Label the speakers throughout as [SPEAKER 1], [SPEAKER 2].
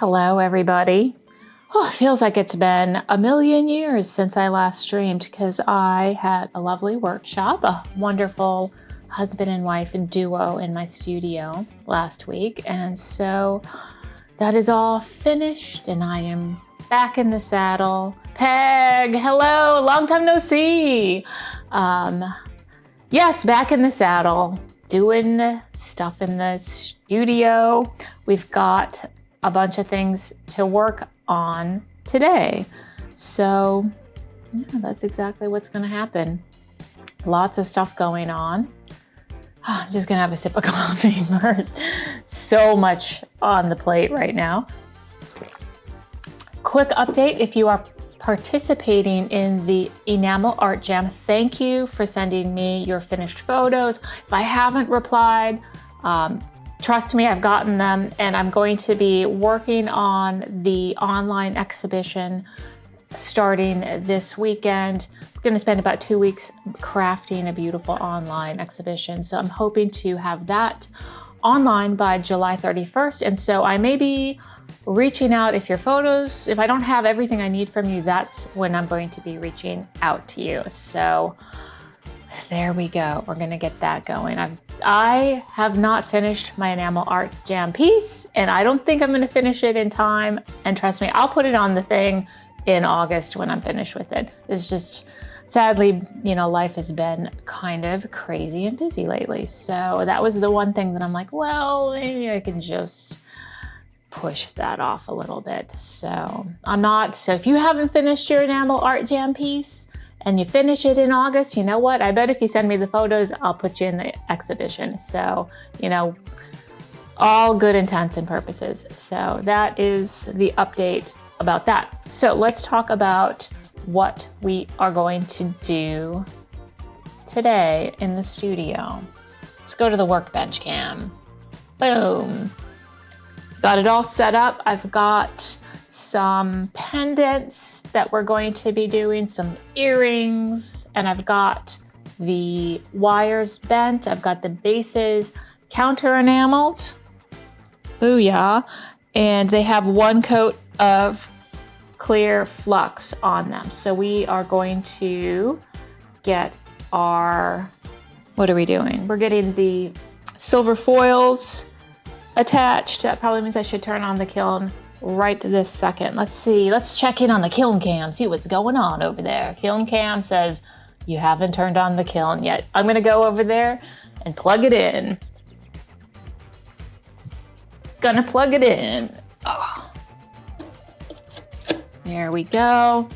[SPEAKER 1] Hello, everybody. Oh, it feels like it's been a million years since I last streamed because I had a lovely workshop, a wonderful husband and wife duo in my studio last week. And so that is all finished and I am back in the saddle. Peg, hello, long time no see. Yes, back in the saddle, doing stuff in the studio. We've got a bunch of things to work on today. So yeah, that's exactly what's gonna happen. Lots of stuff going on. I'm just gonna have a sip of coffee first. So much on the plate right now. Quick update, if you are participating in the Enamel Art Jam, thank you for sending me your finished photos. If I haven't replied, trust me, I've gotten them, and I'm going to be working on the online exhibition starting this weekend. I'm going to spend about 2 weeks crafting a beautiful online exhibition. So I'm hoping to have that online by July 31st. And so I may be reaching out if I don't have everything I need from you, that's when I'm going to be reaching out to you. So there we go. We're gonna get that going. I have not finished my Enamel Art Jam piece, and I don't think I'm gonna finish it in time. And trust me, I'll put it on the thing in August when I'm finished with it. It's just, sadly, life has been kind of crazy and busy lately. So that was the one thing that I'm like, well, maybe I can just push that off a little bit. So if you haven't finished your Enamel Art Jam piece, and you finish it in August, you know what? I bet if you send me the photos, I'll put you in the exhibition. So, all good intents and purposes. So that is the update about that. So let's talk about what we are going to do today in the studio. Let's go to the workbench cam. Boom. Got it all set up. I've got some pendants that we're going to be doing, some earrings, and I've got the wires bent. I've got the bases counter enameled. Booyah. And they have one coat of clear flux on them. So we are going to get what are we doing? We're getting the silver foils attached. That probably means I should turn on the kiln right this second. Let's see, let's check in on the kiln cam, see what's going on over there. Kiln cam says you haven't turned on the kiln yet. I'm gonna go over there and plug it in. Gonna plug it in. Oh. There we go.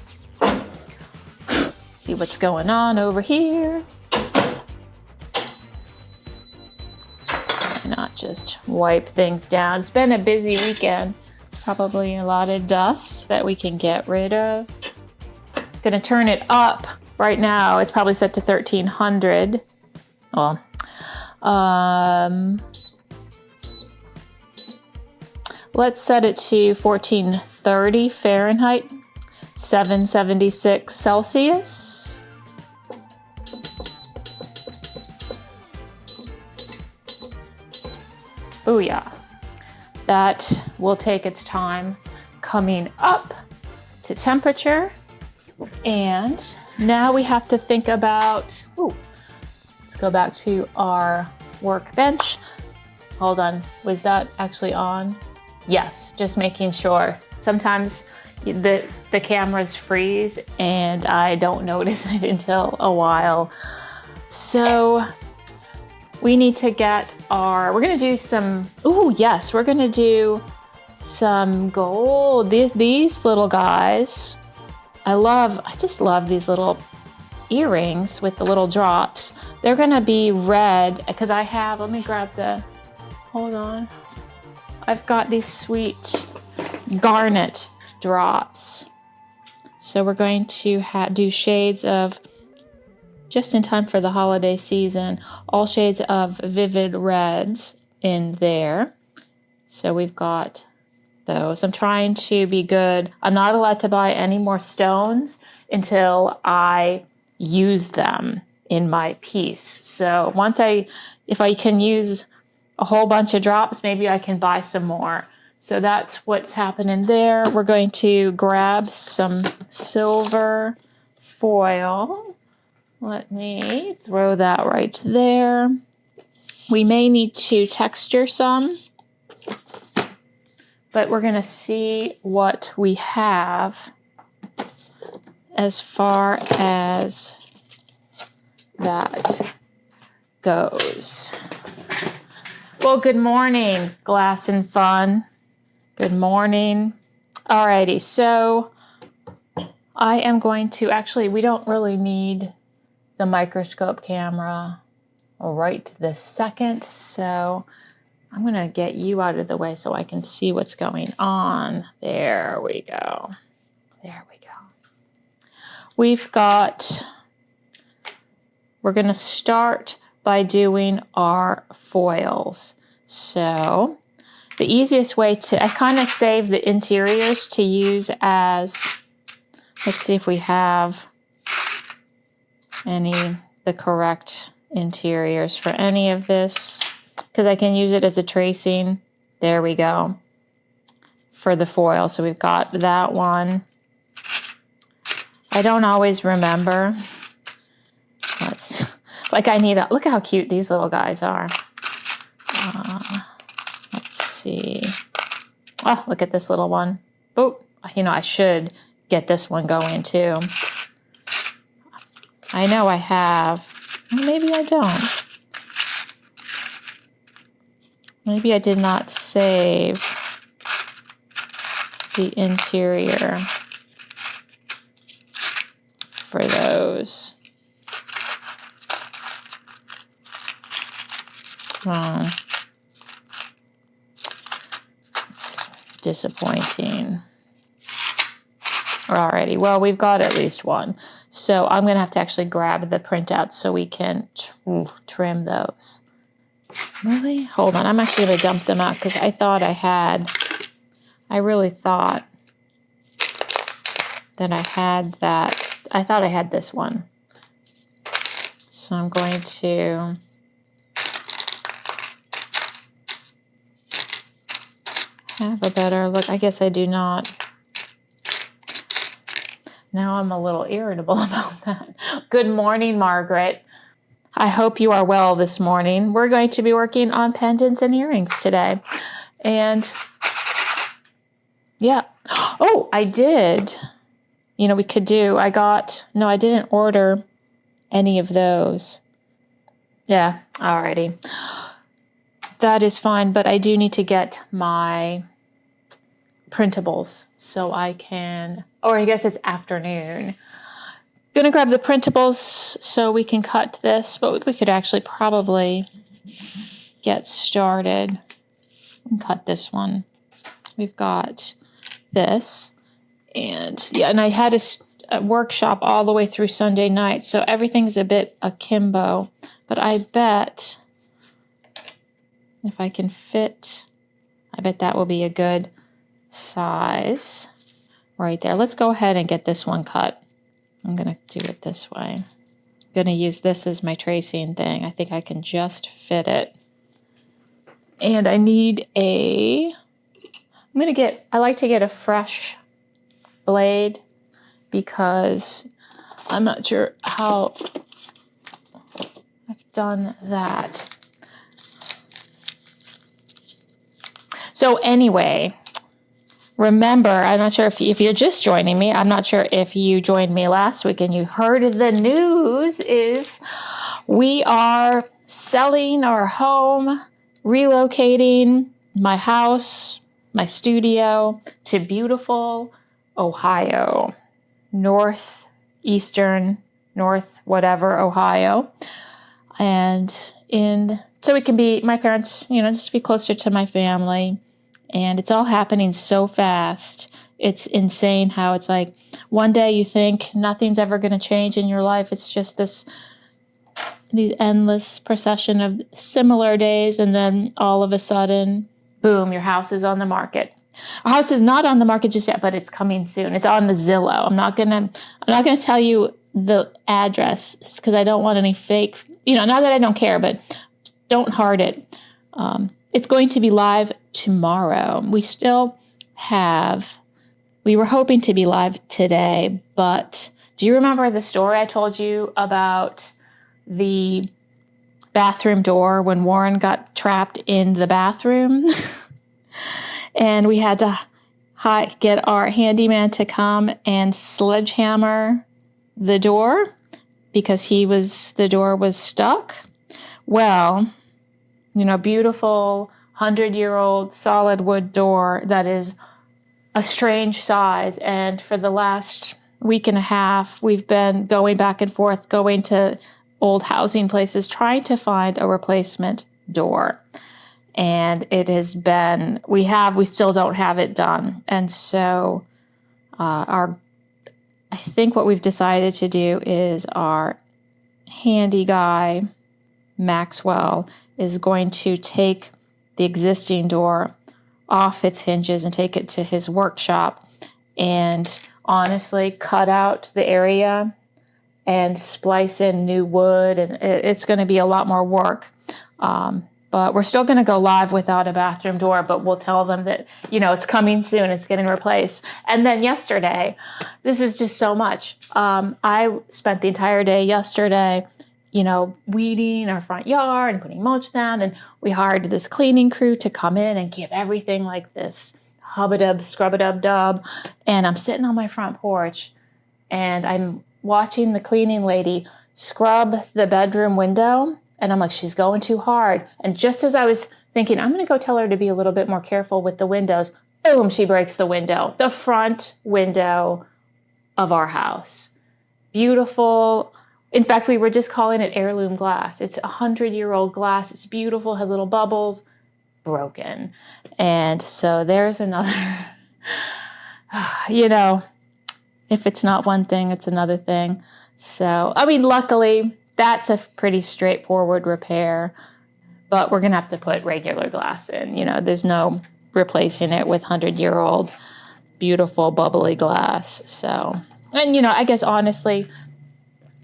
[SPEAKER 1] See what's going on over here. Why not just wipe things down? It's been a busy weekend. Probably a lot of dust that we can get rid of. Gonna turn it up right now. It's probably set to 1300. Well, let's set it to 1430 Fahrenheit, 776 Celsius. Booyah. That will take its time coming up to temperature. And now we have to think about, let's go back to our workbench. Hold on, was that actually on? Yes, just making sure. Sometimes the cameras freeze and I don't notice it until a while. So we need to get we're gonna do some, we're gonna do some gold. These little guys. I just love these little earrings with the little drops. They're gonna be red because let me grab hold on. I've got these sweet garnet drops. So we're going to do shades of, just in time for the holiday season, all shades of vivid reds in there. So we've got those. I'm trying to be good. I'm not allowed to buy any more stones until I use them in my piece. So if I can use a whole bunch of drops, maybe I can buy some more So that's what's happening there. We're going to grab some silver foil. Let me throw that right there. We may need to texture some, but we're going to see what we have as far as that goes. Well, good morning, Glass and Fun. Good morning. Alrighty, so I am going to, actually, we don't really need the microscope camera right this second, so I'm going to get you out of the way so I can see what's going on. There we go. There we go. We're going to start by doing our foils. So the easiest way I kind of save the interiors to use as, let's see if we have the correct interiors for any of this, because I can use it as a tracing. There we go. For the foil. So we've got that one. I don't always remember. Look how cute these little guys are. Let's see. Oh, look at this little one. Oh, I should get this one going too. I know I have. Maybe I don't. Maybe I did not save the interior for those. It's disappointing. Alrighty, well, we've got at least one. So I'm going to have to actually grab the printout so we can trim those. Really? Hold on, I'm actually going to dump them out because I really thought that I had that. I thought I had this one. So I'm going to have a better look. I guess I do not. Now I'm a little irritable about that. Good morning, Margaret. I hope you are well this morning. We're going to be working on pendants and earrings today. And yeah. Oh, I did. We could do, I didn't order any of those. Yeah, alrighty. That is fine, but I do need to get my printables so I can, or I guess it's afternoon. Gonna grab the printables so we can cut this, but we could actually probably get started and cut this one. We've got this, and yeah, and I had a workshop all the way through Sunday night, so everything's a bit akimbo, but I bet if I can fit, I bet that will be a good size right there. Let's go ahead and get this one cut. I'm going to do it this way. I'm going to use this as my tracing thing. I think I can just fit it. And I need I like to get a fresh blade because I'm not sure how I've done that. So anyway, remember, I'm not sure if you're just joining me. I'm not sure if you joined me last week and you heard the news is we are selling our home, relocating my house, my studio to beautiful Ohio, north whatever Ohio. And so we can be, my parents, just be closer to my family. And it's all happening so fast. It's insane how it's like one day you think nothing's ever going to change in your life. It's just these endless procession of similar days. And then all of a sudden, boom, your house is on the market. Our house is not on the market just yet, but it's coming soon. It's on the Zillow. I'm not gonna tell you the address because I don't want any fake, not that I don't care, but don't heart it. It's going to be live tomorrow. We were hoping to be live today, but do you remember the story I told you about the bathroom door when Warren got trapped in the bathroom? And we had to get our handyman to come and sledgehammer the door because the door was stuck. Well, beautiful 100-year-old solid wood door that is a strange size. And for the last week and a half, we've been going back and forth, going to old housing places, trying to find a replacement door. And it has been, we still don't have it done. And so I think what we've decided to do is our handy guy, Maxwell, is going to take the existing door off its hinges and take it to his workshop and honestly cut out the area and splice in new wood. And it's going to be a lot more work. But we're still going to go live without a bathroom door, but we'll tell them that, it's coming soon. It's getting replaced. And then yesterday, this is just so much. I spent the entire day yesterday, weeding our front yard and putting mulch down. And we hired this cleaning crew to come in and give everything like this hub-a-dub, scrub-a-dub-dub. And I'm sitting on my front porch and I'm watching the cleaning lady scrub the bedroom window. And I'm like, she's going too hard. And just as I was thinking, I'm going to go tell her to be a little bit more careful with the windows, boom, she breaks the window, the front window of our house. Beautiful. In fact, we were just calling it heirloom glass. It's 100-year-old glass. It's beautiful, has little bubbles, broken. And so there's another, if it's not one thing, it's another thing. So, luckily, that's a pretty straightforward repair, but we're going to have to put regular glass in. There's no replacing it with 100-year-old beautiful bubbly glass. So, and I guess honestly,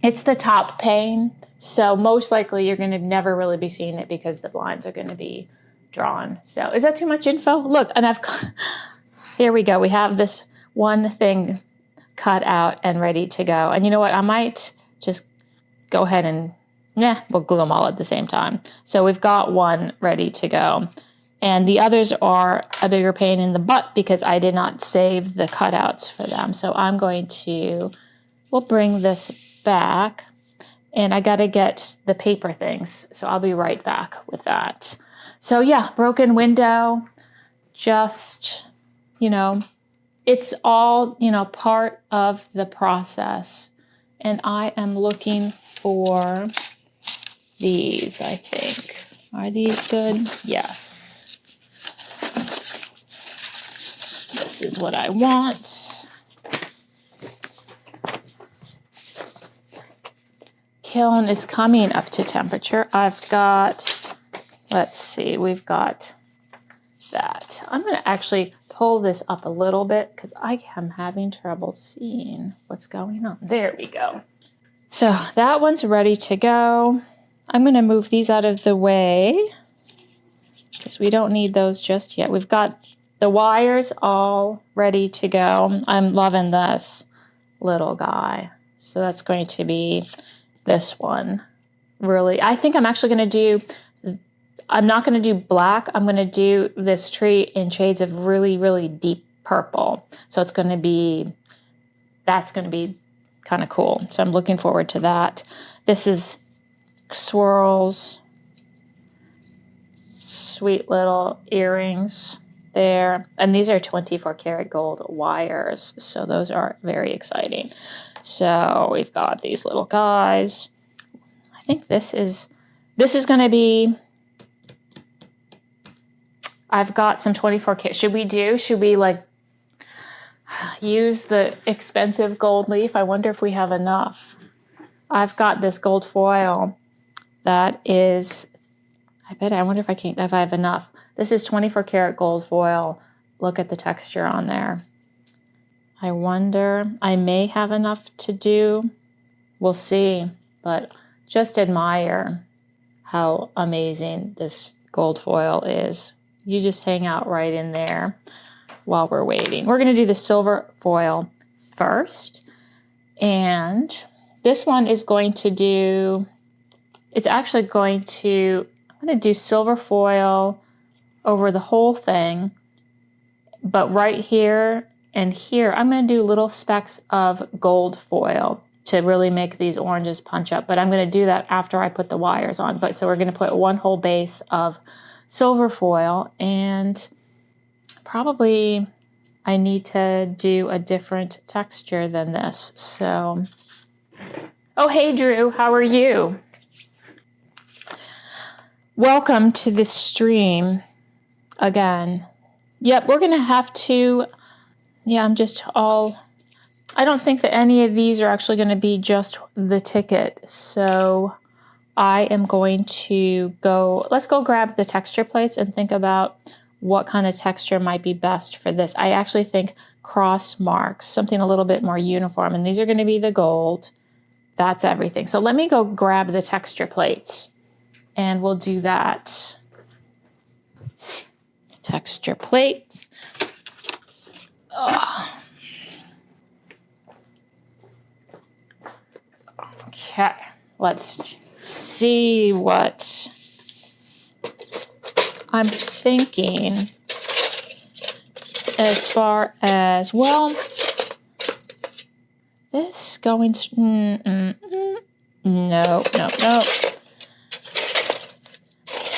[SPEAKER 1] it's the top pane. So most likely you're going to never really be seeing it because the blinds are going to be drawn. So is that too much info? Look, and here we go. We have this one thing cut out and ready to go. And you know what? I might just go ahead and, we'll glue them all at the same time. So we've got one ready to go. And the others are a bigger pain in the butt because I did not save the cutouts for them. So we'll bring this back. And I got to get the paper things. So I'll be right back with that. So yeah, broken window, just, it's all, part of the process. And I am looking for these, I think. Are these good? Yes. This is what I want. Kiln is coming up to temperature. I've got, we've got that. I'm going to actually pull this up a little bit because I am having trouble seeing what's going on. There we go. So that one's ready to go. I'm going to move these out of the way because we don't need those just yet. We've got the wires all ready to go. I'm loving this little guy. So that's going to be this one. Really, I think I'm actually going to I'm not going to do black. I'm going to do this tree in shades of really, really deep purple. So that's going to be kind of cool. So I'm looking forward to that. This is swirls, sweet little earrings there. And these are 24 karat gold wires. So those are very exciting. So we've got these little guys. I think this is going to be, I've got some 24 karat. Should we use the expensive gold leaf? I wonder if we have enough. I've got this gold foil that is, I wonder if I have enough. This is 24 karat gold foil. Look at the texture on there. I wonder, I may have enough to do. We'll see, but just admire how amazing this gold foil is. you just hang out right in there while we're waiting. We're gonna do the silver foil first. And this one is going to do, it's actually going to, I'm gonna do silver foil over the whole thing, but right here and here, I'm gonna do little specks of gold foil to really make these oranges punch up, but I'm gonna do that after I put the wires on. But so we're gonna put one whole base of silver foil, and probably I need to do a different texture than this. So, oh, hey Drew, how are you? Welcome to this stream again. Yep, we're gonna have to, yeah, I don't think that any of these are actually gonna be just the ticket. So I am going to let's go grab the texture plates and think about what kind of texture might be best for this. I actually think cross marks, something a little bit more uniform, and these are gonna be the gold. That's everything. So let me go grab the texture plates and we'll do that. Texture plates. Oh. Okay, let's see what I'm thinking as far as, well, this going to, no. I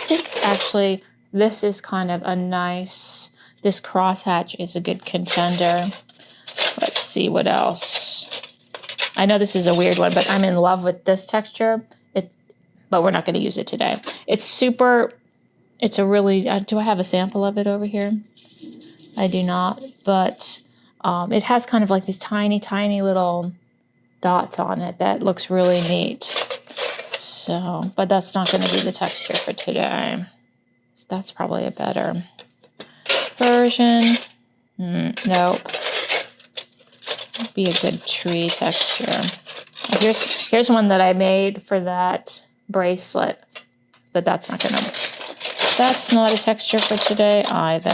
[SPEAKER 1] think actually this is kind of a nice, this crosshatch is a good contender. Let's see what else. I know this is a weird one, but I'm in love with this texture. But we're not going to use it today. It's a really, do I have a sample of it over here? I do not, but it has kind of like these tiny, tiny little dots on it that looks really neat. So, but that's not going to be the texture for today. So that's probably a better version. Nope. Be a good tree texture. Here's one that I made for that bracelet, but that's not a texture for today either.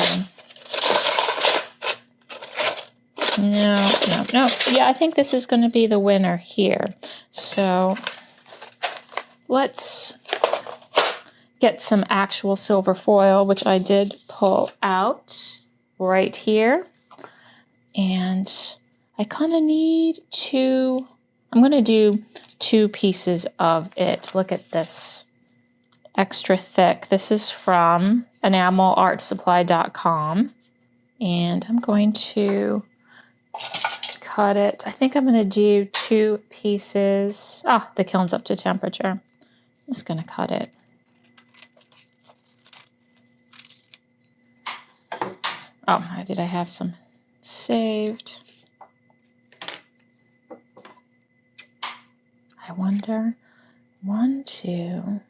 [SPEAKER 1] No. Yeah, I think this is going to be the winner here. So let's get some actual silver foil, which I did pull out right here. And I kind of need I'm going to do 2 pieces of it. Look at this. Extra thick. This is from enamelartsupply.com. And I'm going to cut it. I think I'm going to do 2 pieces. The kiln's up to temperature. I'm just going to cut it. Oh, did I have some saved? I wonder. 1, 2.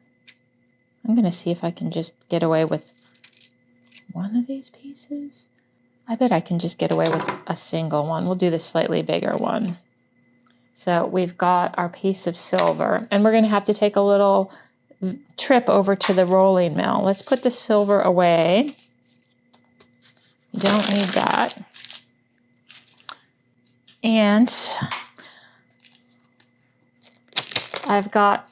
[SPEAKER 1] I'm going to see if I can just get away with one of these pieces. I bet I can just get away with a single one. We'll do the slightly bigger one. So we've got our piece of silver, and we're going to have to take a little trip over to the rolling mill. Let's put the silver away. You don't need that. And I've got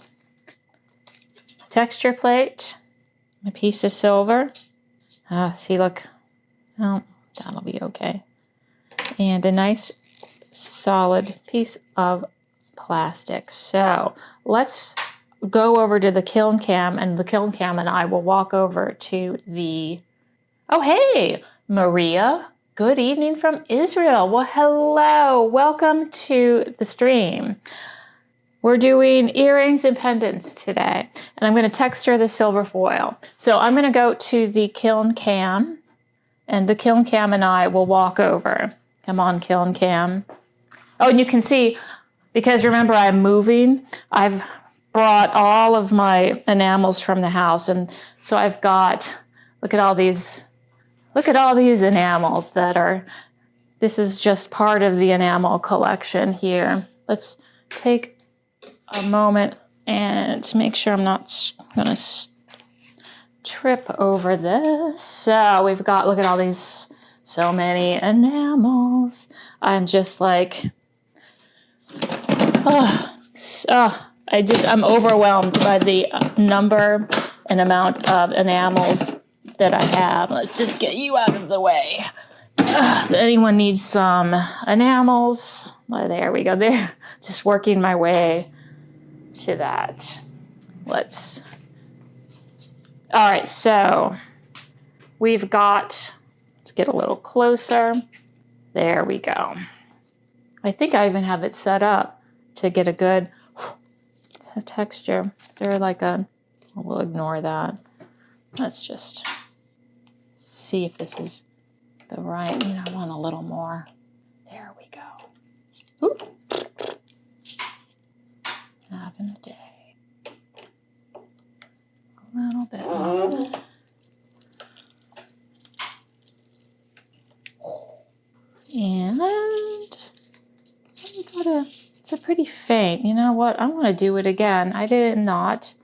[SPEAKER 1] a texture plate, a piece of silver. See, look. Oh, that'll be okay. And a nice solid piece of plastic. So let's go over to the kiln cam, and the kiln cam and I will walk over to the, oh, hey, Maria. Good evening from Israel. Well, hello. Welcome to the stream. We're doing earrings and pendants today, and I'm going to texture the silver foil. So I'm going to go to the kiln cam, and the kiln cam and I will walk over. Come on, kiln cam. Oh, and you can see, because remember I'm moving, I've brought all of my enamels from the house, and so I've got, look at all these enamels that are, this is just part of the enamel collection here. Let's take a moment and make sure I'm not going to trip over this. So we've got, look at all these, so many enamels. I'm just like, I'm overwhelmed by the number and amount of enamels that I have. Let's just get you out of the way. If anyone needs some enamels, well, there we go. There, just working my way to that. All right, so we've got, let's get a little closer. There we go. I think I even have it set up to get a good texture. Is there like we'll ignore that. Let's just see if this is the right, I want a little more. There we go. Oop. Having a day. A little bit more. And it's a pretty faint. You know what? I want to do it again. I did not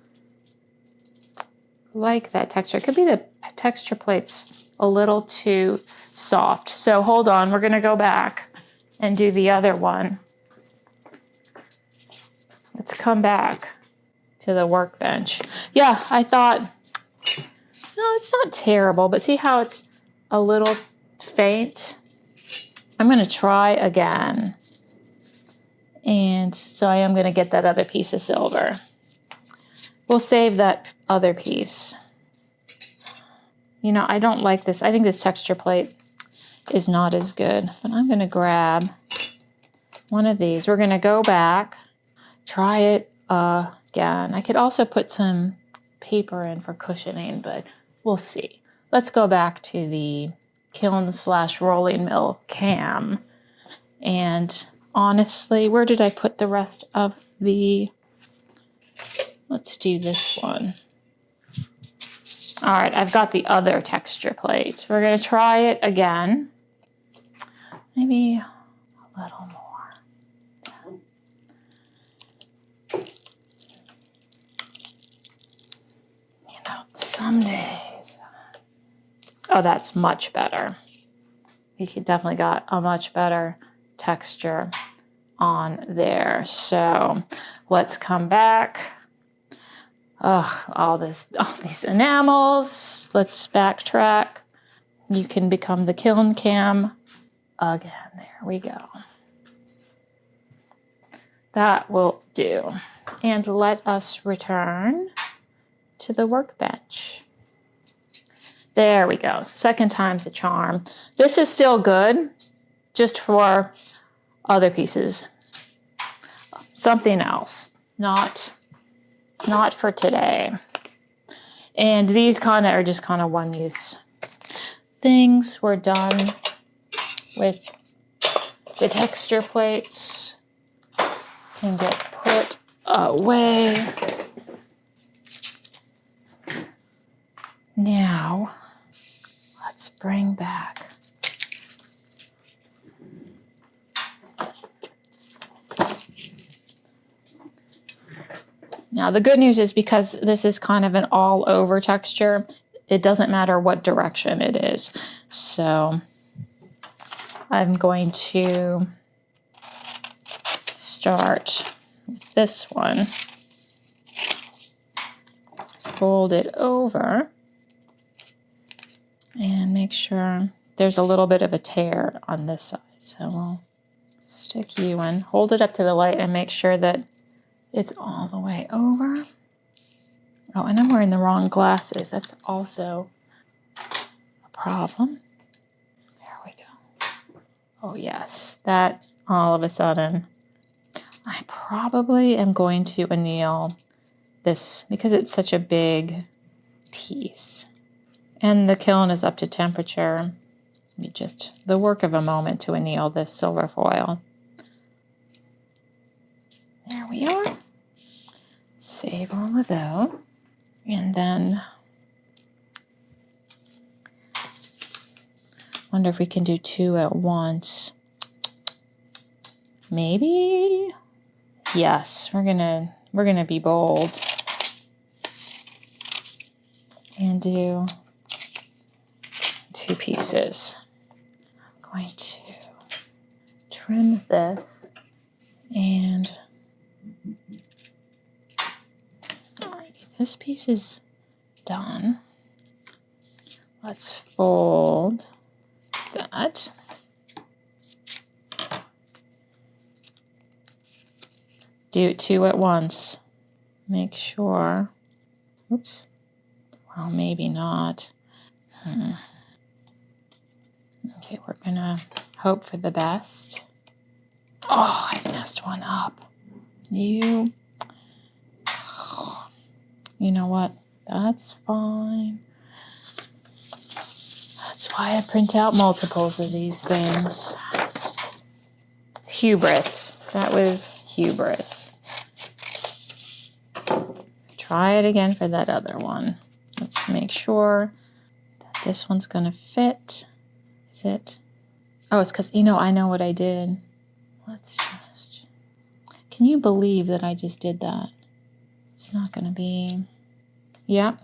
[SPEAKER 1] like that texture. It could be the texture plate's a little too soft. So hold on, we're gonna go back and do the other one. Let's come back to the workbench. Yeah, I thought, no, it's not terrible, but see how it's a little faint? I'm gonna try again. And so I am gonna get that other piece of silver. We'll save that other piece. I don't like this. I think this texture plate is not as good, but I'm gonna grab one of these. We're gonna go back, try it again. I could also put some paper in for cushioning, but we'll see. Let's go back to the kiln/rolling mill cam. And honestly, where did I put the rest of the, let's do this one. All right, I've got the other texture plate. We're gonna try it again. Maybe a little more. Some days. Oh, that's much better. You definitely got a much better texture on there. So let's come back. All these enamels. Let's backtrack. You can become the kiln cam again. There we go. That will do. And let us return to the workbench. There we go. Second time's a charm. This is still good, just for other pieces. Something else, not for today. And these are just one-use things. We're done with the texture plates. Can get put away. Now, let's bring back Now the good news is because this is kind of an all over texture, it doesn't matter what direction it is. So I'm going to start with this one, fold it over, and make sure there's a little bit of a tear on this side. So we'll stick you in, hold it up to the light and make sure that it's all the way over. Oh, and I'm wearing the wrong glasses. That's also a problem. There we go. Oh yes, that all of a sudden, I probably am going to anneal this because it's such a big piece. And the kiln is up to temperature. Just the work of a moment to anneal this silver foil. There we are. Save all of those. And then wonder if we can do two at once. Maybe? Yes, we're gonna be bold. and do 2 pieces. I'm going to trim this and alrighty, this piece is done. Let's fold that. Do 2 at once. Make sure. Oops. Well, maybe not. Okay, we're gonna hope for the best. Oh, I messed one up. You know what? That's fine. That's why I print out multiples of these things. Hubris. That was hubris. Try it again for that other one. Let's make sure that this one's gonna fit. Is it? Oh, it's because, I know what I did. Let's just, can you believe that I just did that? It's not gonna be, yep,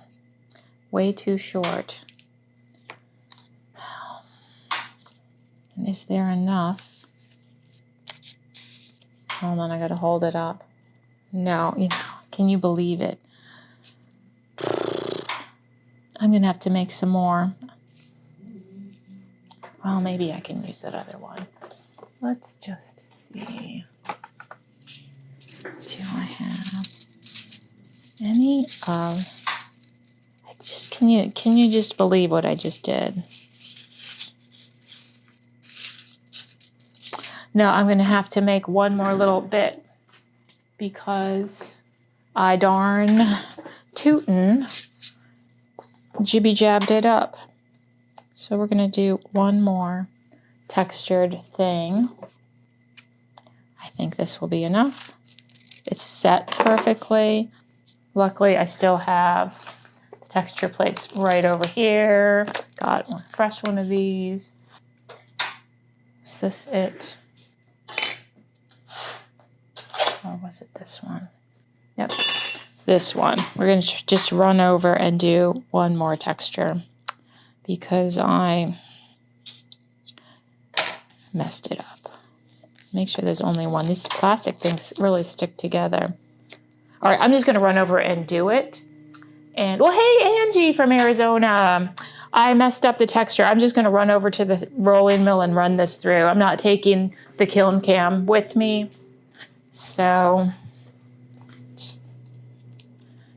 [SPEAKER 1] way too short. And is there enough? Hold on, I gotta hold it up. No, can you believe it? I'm gonna have to make some more. Well, maybe I can use that other one. Let's just see. Do I have any of? Can you just believe what I just did? No, I'm gonna have to make one more little bit because I darn tootin' Jibby Jabbed It Up. So we're gonna do one more textured thing. I think this will be enough. It's set perfectly. Luckily, I still have the texture plates right over here. Got one fresh one of these. Is this it? Or was it this one? Yep, this one. We're gonna just run over and do one more texture because I messed it up. Make sure there's only one. These plastic things really stick together. All right, I'm just gonna run over and do it. And, well, hey, Angie from Arizona. I messed up the texture. I'm just gonna run over to the rolling mill and run this through. I'm not taking the kiln cam with me. So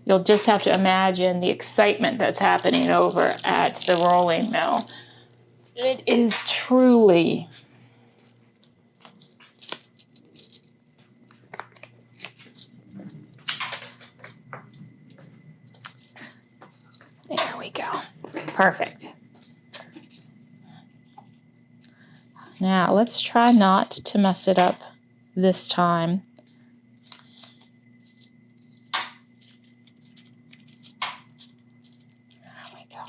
[SPEAKER 1] you'll just have to imagine the excitement that's happening over at the rolling mill. It is truly there we go. Perfect. Now let's try not to mess it up this time. There we go.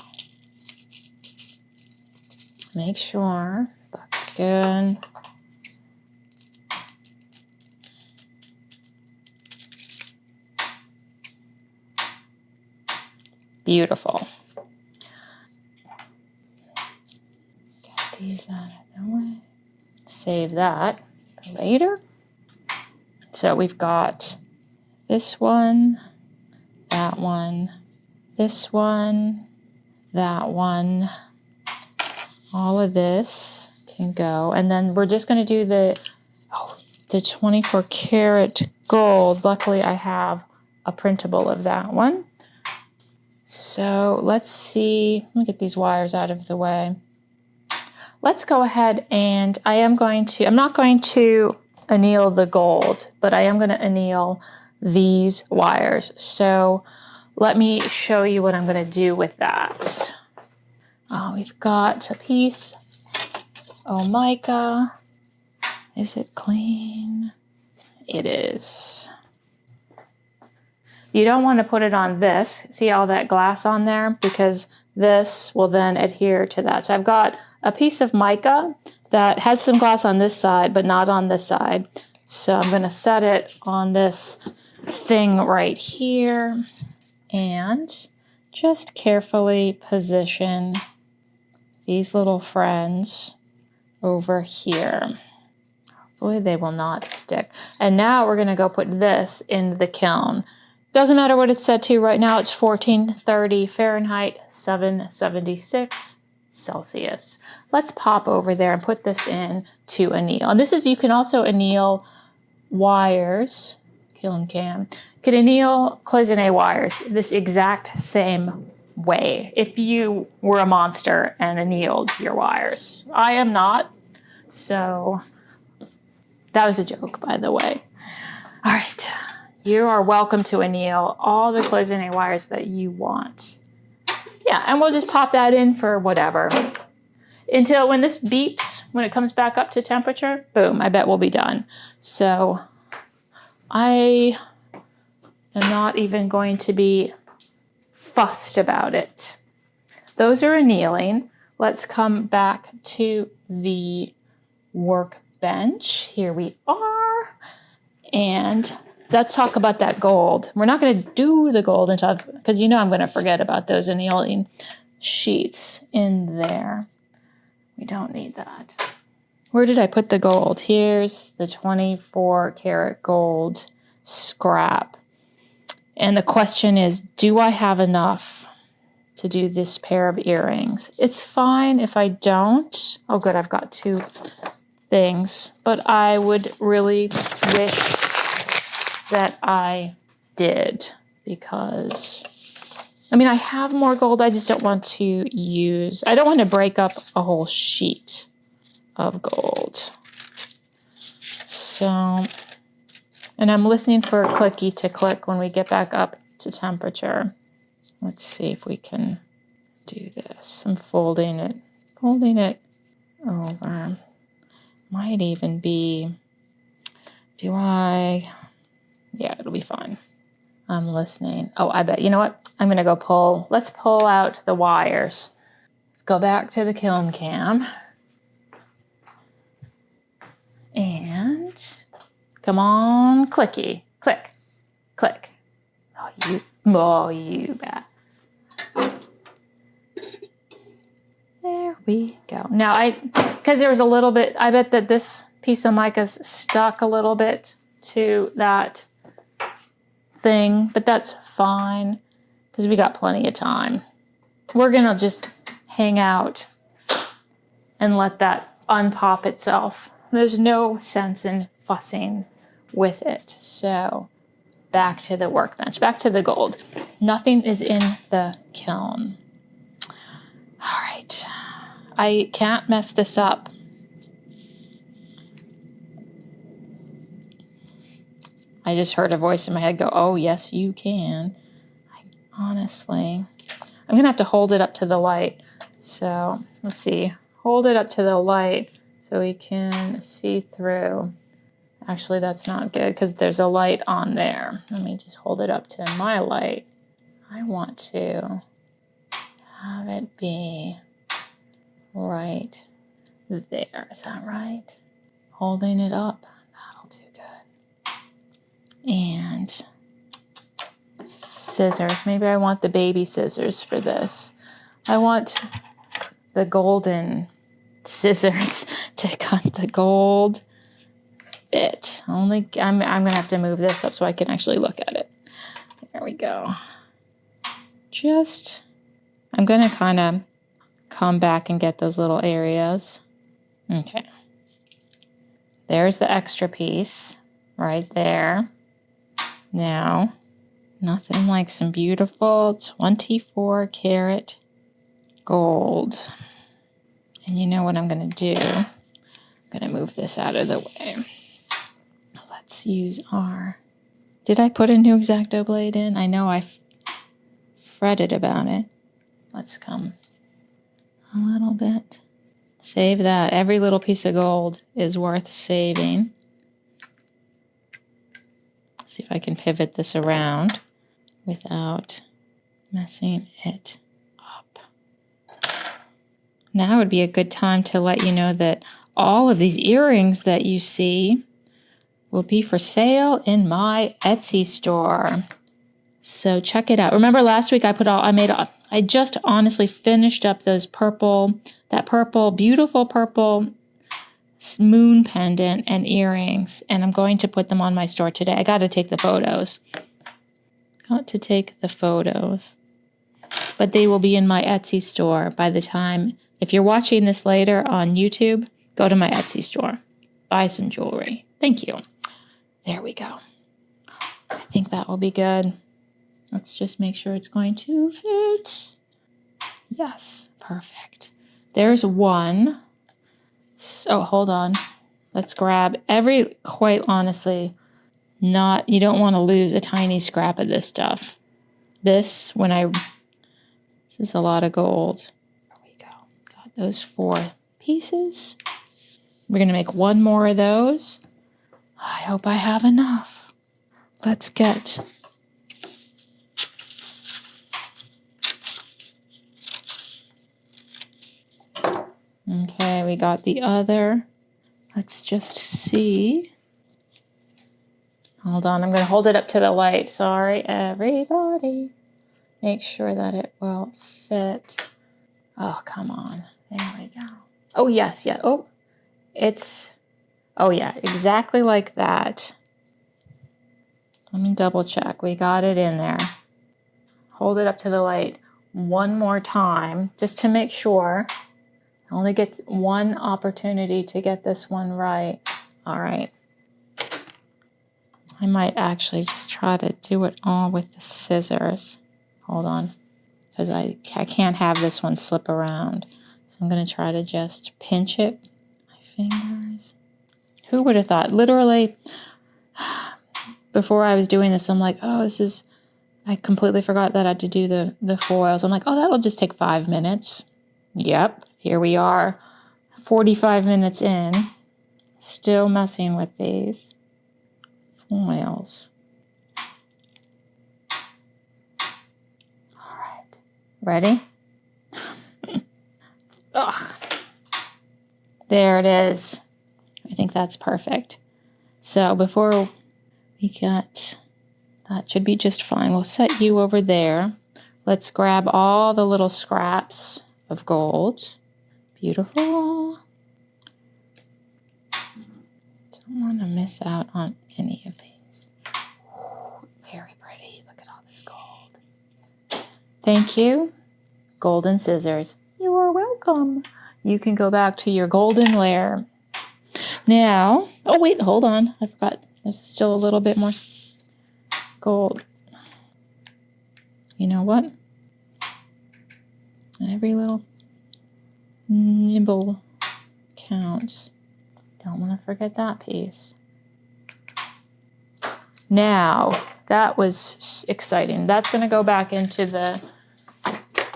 [SPEAKER 1] Make sure looks good. Beautiful. Get these out of the way. Save that for later. So we've got this one, that one, this one, that one. All of this can go. And then we're just going to do the 24 karat gold. Luckily, I have a printable of that one. So let's see. Let me get these wires out of the way. Let's go ahead and I'm not going to anneal the gold, but I am going to anneal these wires. So let me show you what I'm going to do with that. We've got a piece. Oh, mica. Is it clean? It is. You don't want to put it on this. See all that glass on there? Because this will then adhere to that. So I've got a piece of mica that has some glass on this side, but not on this side. So I'm going to set it on this thing right here and just carefully position these little friends over here. Hopefully they will not stick. And now we're gonna go put this in the kiln. Doesn't matter what it's set to right now, it's 1430 Fahrenheit, 776 Celsius. Let's pop over there and put this in to anneal. And this is, you can also anneal wires, kiln cam. You can anneal cloisonne wires this exact same way if you were a monster and annealed your wires. I am not, so that was a joke, by the way. All right, you are welcome to anneal all the cloisonne wires that you want. Yeah, and we'll just pop that in for whatever. Until when this beeps, when it comes back up to temperature, boom, I bet we'll be done. So I am not even going to be fussed about it. Those are annealing. Let's come back to the workbench. Here we are. And let's talk about that gold. We're not going to do the gold until, because you know I'm going to forget about those annealing sheets in there. We don't need that. Where did I put the gold? Here's the 24 karat gold scrap. And the question is, do I have enough to do this pair of earrings? It's fine if I don't. Oh, good, I've got two things. But I would really wish that I did, because, I mean, I have more gold. I just don't want to use, I don't want to break up a whole sheet of gold. So, and I'm listening for Clicky to click when we get back up to temperature. Let's see if we can do this. I'm folding it over. Might even be, yeah, it'll be fine. I'm listening. Oh, I bet, you know what? I'm gonna go let's pull out the wires. Let's go back to the kiln cam. And come on, Clicky, click, click. Oh, you bet. There we go. Now because there was a little bit, I bet that this piece of mica's stuck a little bit to that thing, but that's fine because we got plenty of time. We're gonna just hang out and let that unpop itself. There's no sense in fussing with it. So back to the workbench, back to the gold. Nothing is in the kiln. All right, I can't mess this up. I just heard a voice in my head go, oh, yes, you can. Honestly, I'm gonna have to hold it up to the light. So let's see, hold it up to the light so we can see through. Actually, that's not good because there's a light on there. Let me just hold it up to my light. I want to have it be right there. Is that right? Holding it up, that'll do good. And scissors. Maybe I want the baby scissors for this. I want the golden scissors to cut the gold bit. I'm gonna have to move this up so I can actually look at it. There we go. I'm gonna kind of come back and get those little areas. Okay. There's the extra piece right there. Now, nothing like some beautiful 24 karat gold. And you know what I'm going to do? I'm going to move this out of the way. Let's use did I put a new X-Acto blade in? I know I fretted about it. Let's come a little bit. Save that. Every little piece of gold is worth saving. Let's see if I can pivot this around without messing it up. Now would be a good time to let you know that all of these earrings that you see will be for sale in my Etsy store. So check it out. Remember last week I just honestly finished up that purple, beautiful purple moon pendant and earrings, and I'm going to put them on my store today. I got to take the photos. But they will be in my Etsy store by the time, if you're watching this later on YouTube, go to my Etsy store. Buy some jewelry. Thank you. There we go. I think that will be good. Let's just make sure it's going to fit. Yes, perfect. There's one. So hold on. Let's grab quite honestly, you don't want to lose a tiny scrap of this stuff. This is a lot of gold. There we go. Got those 4 pieces. We're going to make one more of those. I hope I have enough. Let's get... Okay, we got the other. Let's just see. Hold on, I'm going to hold it up to the light. Sorry, everybody. Make sure that it will fit. Oh, come on. There we go. Oh, yes, yeah. Oh, yeah, exactly like that. Let me double check. We got it in there. Hold it up to the light one more time just to make sure. I only get one opportunity to get this one right. All right. I might actually just try to do it all with the scissors. Hold on, because I can't have this one slip around. So I'm going to try to just pinch it with my fingers. Who would have thought? Literally, before I was doing this, I'm like, oh, I completely forgot that I had to do the foils. I'm like, oh, that'll just take 5 minutes. Yep, here we are, 45 minutes in, still messing with these foils. All right, ready? Ugh. There it is. I think that's perfect. So before we get, that should be just fine. We'll set you over there. Let's grab all the little scraps of gold. Beautiful. Don't want to miss out on any of these. Ooh, very pretty. Look at all this gold. Thank you. Golden scissors. You are welcome. You can go back to your golden lair. Now, oh wait, hold on. I forgot. There's still a little bit more gold. You know what? Every little nibble counts. Don't want to forget that piece. Now, that was exciting. That's going to go back into the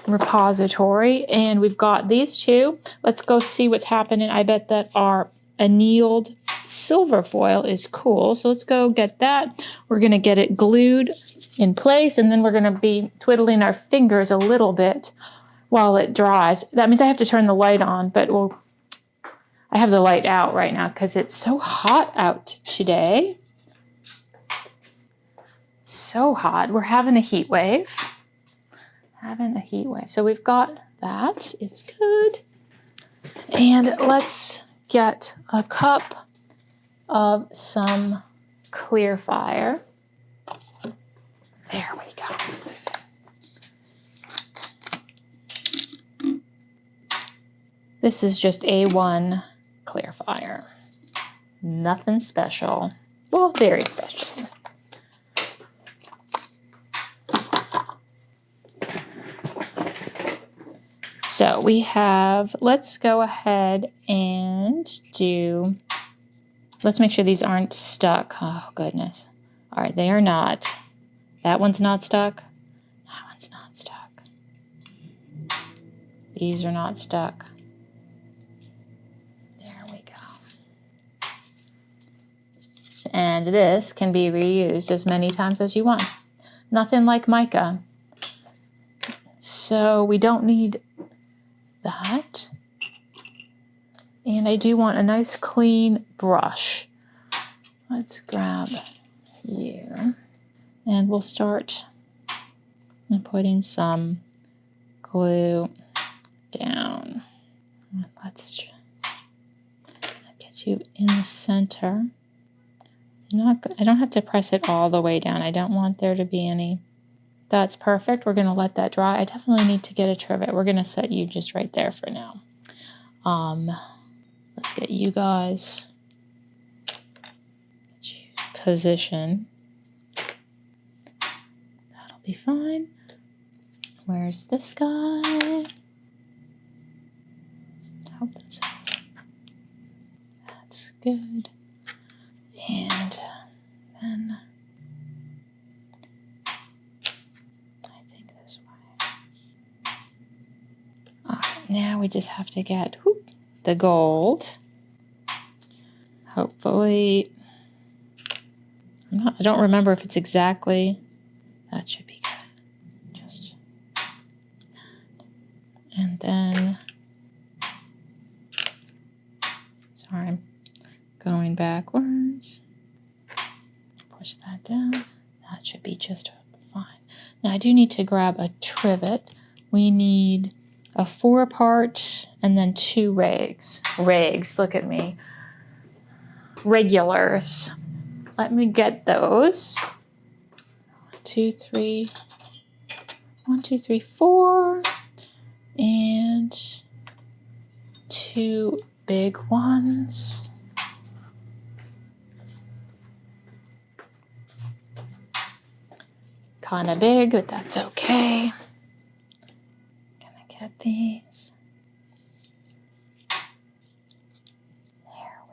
[SPEAKER 1] repository. And we've got these two. Let's go see what's happening. I bet that our annealed silver foil is cool. So let's go get that. We're going to get it glued in place. And then we're going to be twiddling our fingers a little bit while it dries. That means I have to turn the light on, but I have the light out right now because it's so hot out today. So hot. We're having a heat wave. So we've got that. It's good. And let's get a cup of some clear fire. There we go. This is just A1 clear fire. Nothing special. Well, very special. So we have, let's go ahead and let's make sure these aren't stuck. Oh, goodness. All right, they are not. That one's not stuck. That one's not stuck. These are not stuck. There we go. And this can be reused as many times as you want. Nothing like mica. So we don't need that. And I do want a nice clean brush. Let's grab you. And we'll start I'm putting some glue down. Let's just get you in the center. I don't have to press it all the way down. I don't want there to be any. That's perfect. We're going to let that dry. I definitely need to get a trivet. We're going to set you just right there for now. Let's get you guys position. That'll be fine. Where's this guy? Hope that's good. And then I think this way. All right, now we just have to get the gold. Hopefully, I don't remember if it's exactly, that should be good. Just that. And then, sorry, I'm going backwards. Push that down. That should be just fine. Now I do need to grab a trivet. We need a 4-part and then 2 rags. Look at me. Regulars. Let me get those. 1, 2, 3. 1, 2, 3, 4. And 2 big ones. Kind of big, but that's okay. Gonna get these. There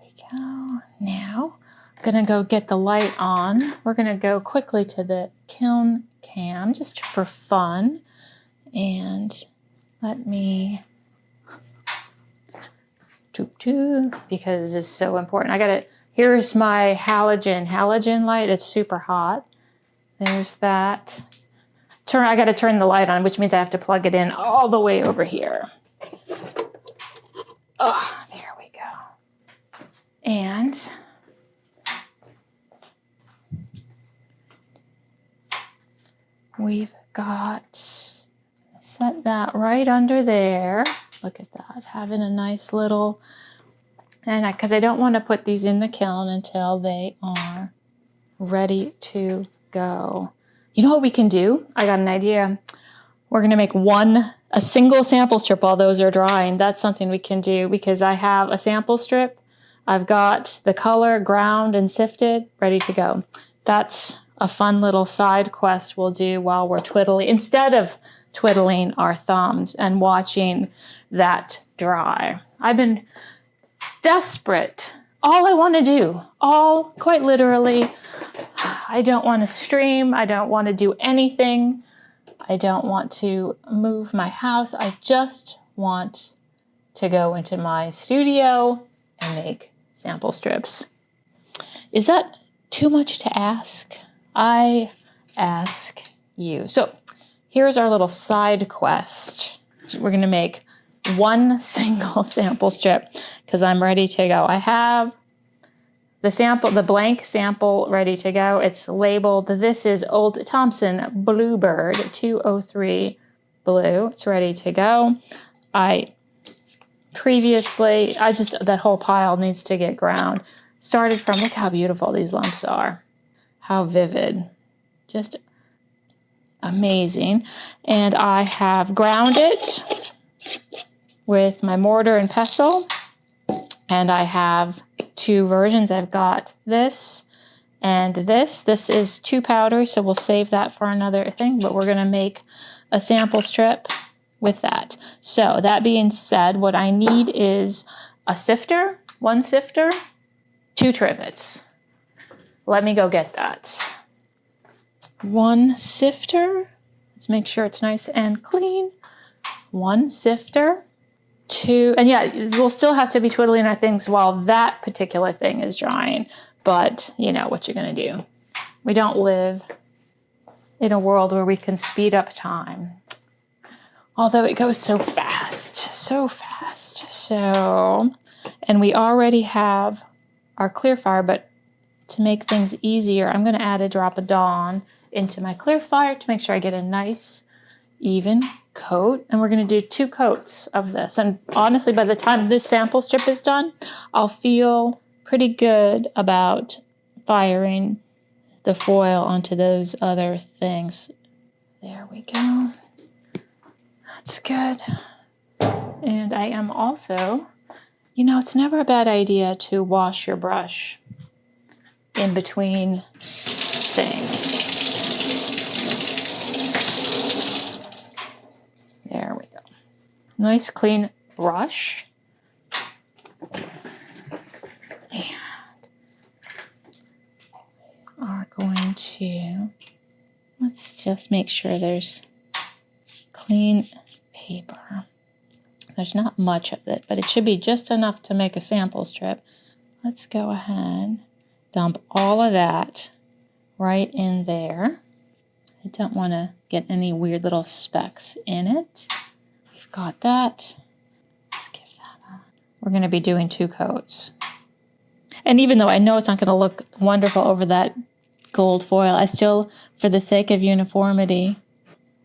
[SPEAKER 1] we go. Now, I'm gonna go get the light on. We're gonna go quickly to the kiln cam just for fun. And let me because this is so important. Here's my halogen light. It's super hot. There's that. I got to turn the light on, which means I have to plug it in all the way over here. Oh, there we go. And we've got, set that right under there. Look at that, having a nice little, and because I don't want to put these in the kiln until they are ready to go. You know what we can do? I got an idea. We're going to make a single sample strip while those are drying. That's something we can do because I have a sample strip. I've got the color ground and sifted, ready to go. That's a fun little side quest we'll do while we're twiddling, instead of twiddling our thumbs and watching that dry. I've been desperate. All I want to do, quite literally, I don't want to stream. I don't want to do anything. I don't want to move my house. I just want to go into my studio and make sample strips. Is that too much to ask? I ask you. So here's our little side quest. We're going to make one single sample strip because I'm ready to go. I have the blank sample ready to go. It's labeled, this is Old Thompson Bluebird 203 blue. It's ready to go. That whole pile needs to get ground. Started from, look how beautiful these lumps are. How vivid. Just amazing. And I have ground it with my mortar and pestle. And I have 2 versions. I've got this and this. This is too powdery, so we'll save that for another thing, but we're going to make a sample strip with that. So that being said, what I need is a sifter, 1 sifter, 2 trivets. Let me go get that. 1 sifter. Let's make sure it's nice and clean. 1 sifter. 2, and yeah, we'll still have to be twiddling our things while that particular thing is drying, but you know what you're going to do. We don't live in a world where we can speed up time, although it goes so fast, so fast. So, and we already have our clear fire, but to make things easier, I'm going to add a drop of Dawn into my clear fire to make sure I get a nice even coat, and we're going to do 2 coats of this. And honestly, by the time this sample strip is done, I'll feel pretty good about firing the foil onto those other things. There we go. That's good. And I am also, you know, it's never a bad idea to wash your brush in between things. There we go. Nice clean brush. And are going to, let's just make sure there's clean paper. There's not much of it, but it should be just enough to make a sample strip. Let's go ahead, dump all of that right in there. I don't want to get any weird little specks in it. We've got that. Let's give that a... We're going to be doing 2 coats. And even though I know it's not going to look wonderful over that gold foil, I still, for the sake of uniformity,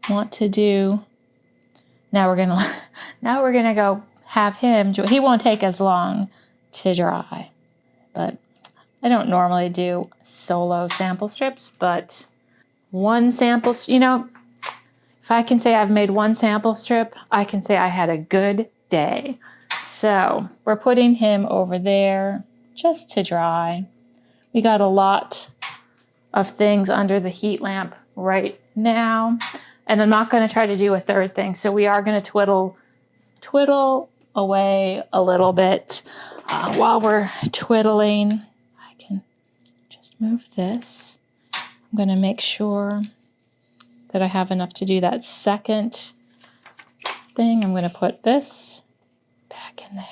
[SPEAKER 1] want to do... Now we're gonna go have him. He won't take as long to dry, but I don't normally do solo sample strips. But one sample, you know, if I can say I've made 1 sample strip, I can say I had a good day. So we're putting him over there just to dry. We got a lot of things under the heat lamp right now. And I'm not going to try to do a 3rd thing. So we are going to twiddle away a little bit. While we're twiddling, I can just move this. I'm going to make sure that I have enough to do that 2nd thing. I'm going to put this back in there.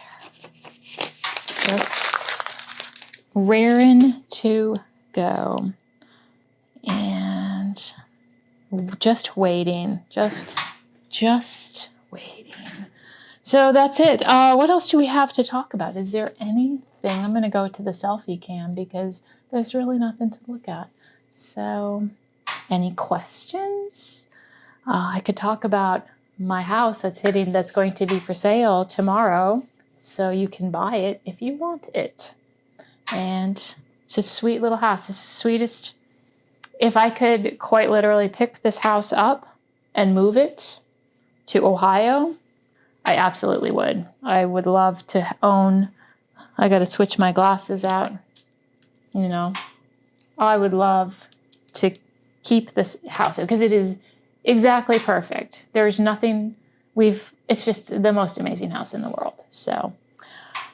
[SPEAKER 1] Just raring to go. And just waiting, just waiting. So that's it. What else do we have to talk about? Is there anything? I'm going to go to the selfie cam because there's really nothing to look at. So any questions? I could talk about my house that's going to be for sale tomorrow. So you can buy it if you want it. And it's a sweet little house. It's the sweetest. If I could quite literally pick this house up and move it to Ohio, I absolutely would. I would love to own, I got to switch my glasses out, you know. I would love to keep this house because it is exactly perfect. There's nothing, it's just the most amazing house in the world. So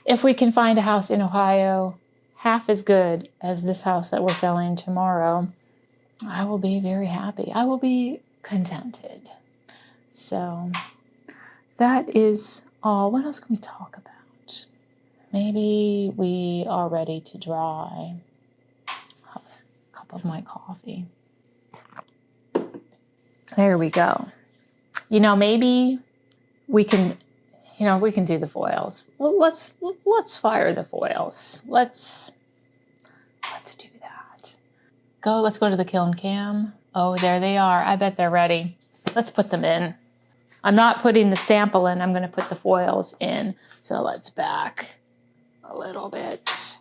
[SPEAKER 1] if we can find a house in Ohio half as good as this house that we're selling tomorrow, I will be very happy. I will be contented. So that is all. What else can we talk about? Maybe we are ready to dry. Have a cup of my coffee. There we go. You know, maybe we can, we can do the foils. Well, let's fire the foils. Let's do that. Let's go to the kiln cam. Oh, there they are. I bet they're ready. Let's put them in. I'm not putting the sample in. I'm going to put the foils in. So let's back a little bit.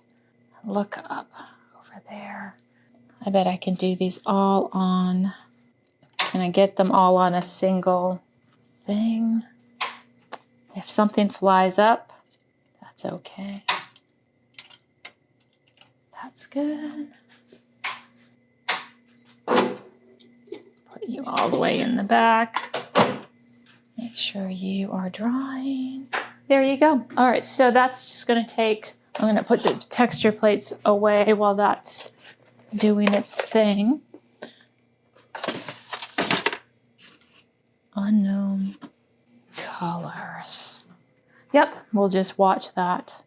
[SPEAKER 1] Look up over there. I bet I can do these all on. Can I get them all on a single thing? If something flies up, that's okay. That's good. Put you all the way in the back. Make sure you are drying. There you go. All right, so that's just going to take, I'm going to put the texture plates away while that's doing its thing. Unknown colors. Yep, we'll just watch that.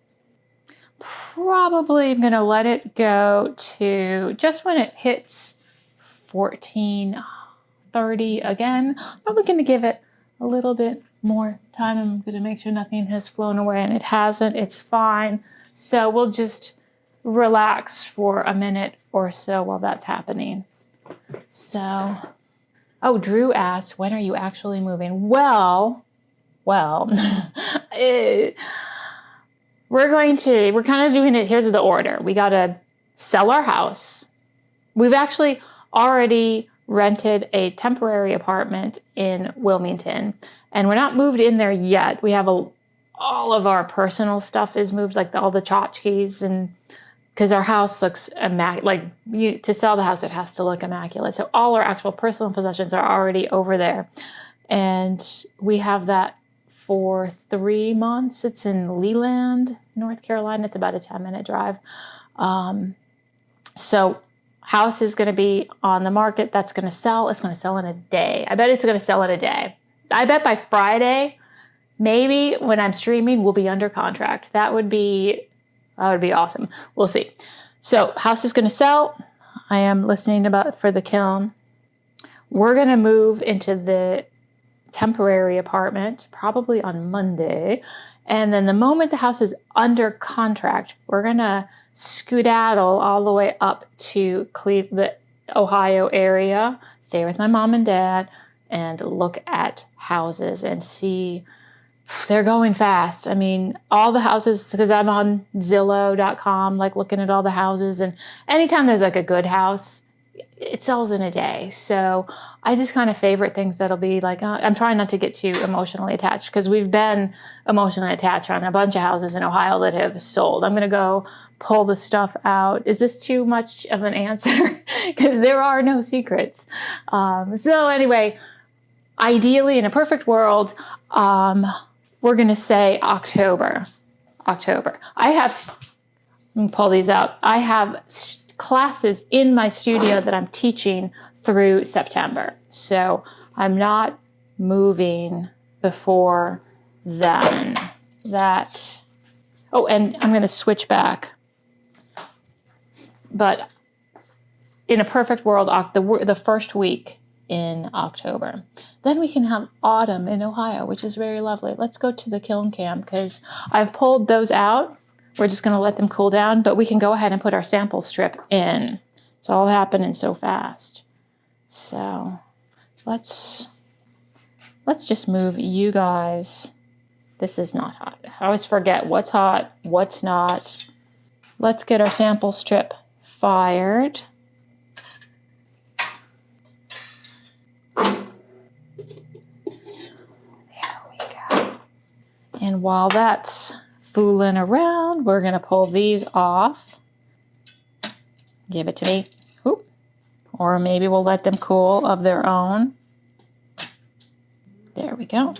[SPEAKER 1] Probably I'm going to let it go to just when it hits 14:30 again. Probably going to give it a little bit more time. I'm going to make sure nothing has flown away, and it hasn't. It's fine. So we'll just relax for a minute or so while that's happening. So, Oh, Drew asked, when are you actually moving? Well, we're kind of doing it. Here's the order. We got to sell our house. We've actually already rented a temporary apartment in Wilmington, and we're not moved in there yet. We have all of our personal stuff is moved, like all the tchotchkes, and because our house looks immaculate. Like, to sell the house, it has to look immaculate. So all our actual personal possessions are already over there, and we have that for 3 months. It's in Leland, North Carolina. It's about a 10-minute drive. So house is going to be on the market. That's going to sell. It's going to sell in a day. I bet it's going to sell in a day. I bet by Friday, maybe when I'm streaming, we'll be under contract. That would be awesome. We'll see. So house is going to sell. I am listening for the kiln. We're going to move into the temporary apartment probably on Monday. And then the moment the house is under contract, we're going to skedaddle all the way up to the Ohio area, stay with my mom and dad, and look at houses and see. They're going fast. I mean, all the houses, because I'm on Zillow.com, like looking at all the houses, and anytime there's like a good house, it sells in a day. So I just kind of favorite things that'll be like, I'm trying not to get too emotionally attached, because we've been emotionally attached on a bunch of houses in Ohio that have sold. I'm going to go pull the stuff out. Is this too much of an answer? Because there are no secrets. So anyway, ideally in a perfect world, we're going to say October. Let me pull these out. I have classes in my studio that I'm teaching through September. So I'm not moving before then. Oh, and I'm going to switch back. But in a perfect world, the first week in October. Then we can have autumn in Ohio, which is very lovely. Let's go to the kiln cam, because I've pulled those out. We're just going to let them cool down, but we can go ahead and put our sample strip in. It's all happening so fast. So let's just move you guys. This is not hot. I always forget what's hot, what's not. Let's get our sample strip fired. There we go. And while that's fooling around, we're going to pull these off. Give it to me. Oop. Or maybe we'll let them cool of their own. There we go.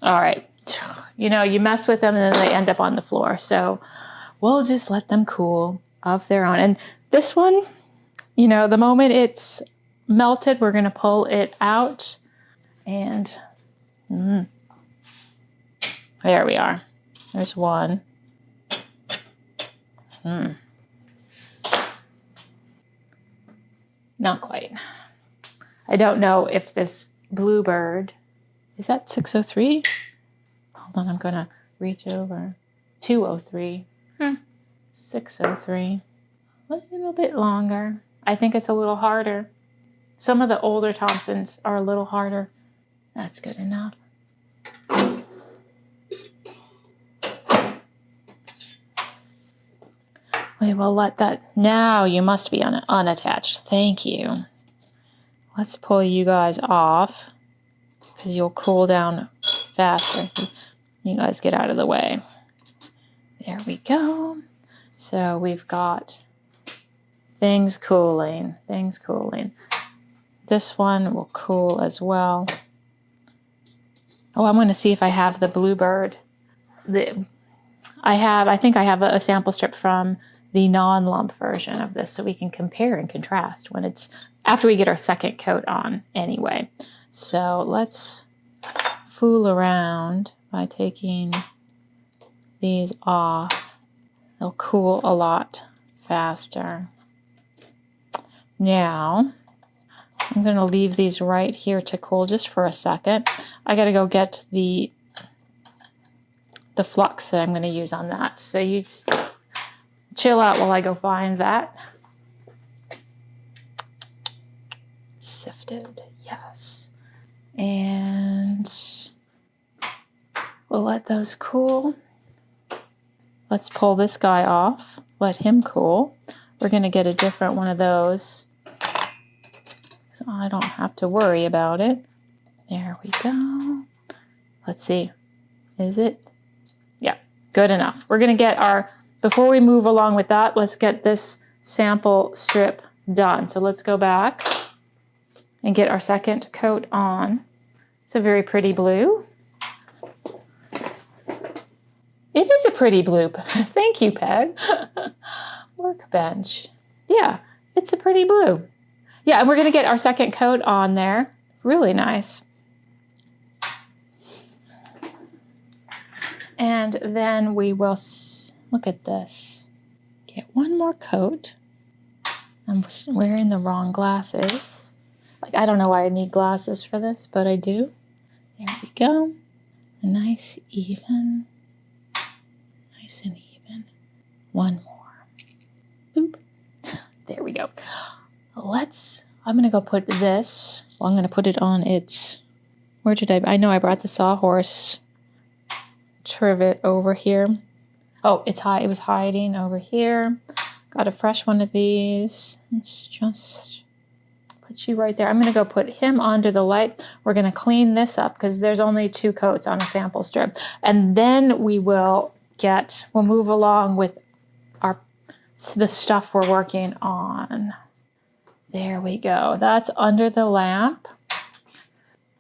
[SPEAKER 1] All right. You know, you mess with them and then they end up on the floor. So we'll just let them cool of their own. And this one, you know, the moment it's melted, we're going to pull it out. And there we are. There's one. Not quite. I don't know if this bluebird, is that 603? Hold on, I'm going to reach over. 203. 603. A little bit longer. I think it's a little harder. Some of the older Thompsons are a little harder. That's good enough. We will let that. Now you must be unattached. Thank you. Let's pull you guys off, because you'll cool down faster. You guys get out of the way. There we go. So we've got things cooling. This one will cool as well. Oh, I'm going to see if I have the bluebird. I think I have a sample strip from the non-lump version of this, so we can compare and contrast when it's after we get our second coat on anyway. So let's fool around by taking these off. They'll cool a lot faster. Now, I'm going to leave these right here to cool just for a second. I got to go get the flux that I'm going to use on that. So you just chill out while I go find that. sifted, yes. And we'll let those cool. Let's pull this guy off, let him cool. We're gonna get a different one of those, so I don't have to worry about it. There we go. Let's see, is it? Yeah, good enough. We're gonna get our, before we move along with that, let's get this sample strip done. So let's go back and get our second coat on. It's a very pretty blue. It is a pretty blue. Thank you, Peg. Workbench. Yeah, it's a pretty blue. Yeah, and we're gonna get our second coat on there. Really nice. And then we will, look at this. Get one more coat. I'm wearing the wrong glasses. Like, I don't know why I need glasses for this, but I do. There we go. A nice even. Nice and even. One more. Boop. There we go. I'm gonna go put this, well, I'm gonna put it on its, where did I know I brought the sawhorse trivet over here. Oh, it was hiding over here. Got a fresh one of these. Let's just put you right there. I'm gonna go put him under the light. We're gonna clean this up because there's only 2 coats on a sample strip. And then we'll move along with the stuff we're working on. There we go. That's under the lamp.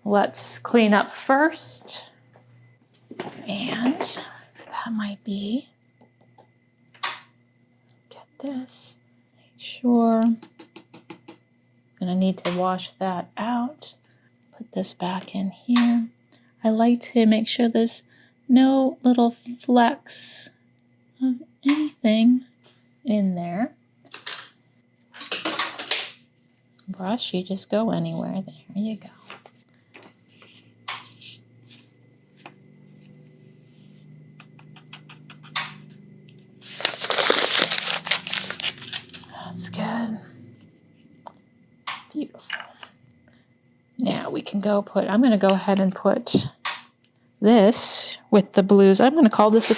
[SPEAKER 1] Let's clean up first. And that might be, get this, make sure. Gonna need to wash that out. Put this back in here. I like to make sure there's no little flecks of anything in there. Brush, you just go anywhere. There you go. That's good. Beautiful. Now we can go I'm going to go ahead and put this with the blues. I'm going to call this a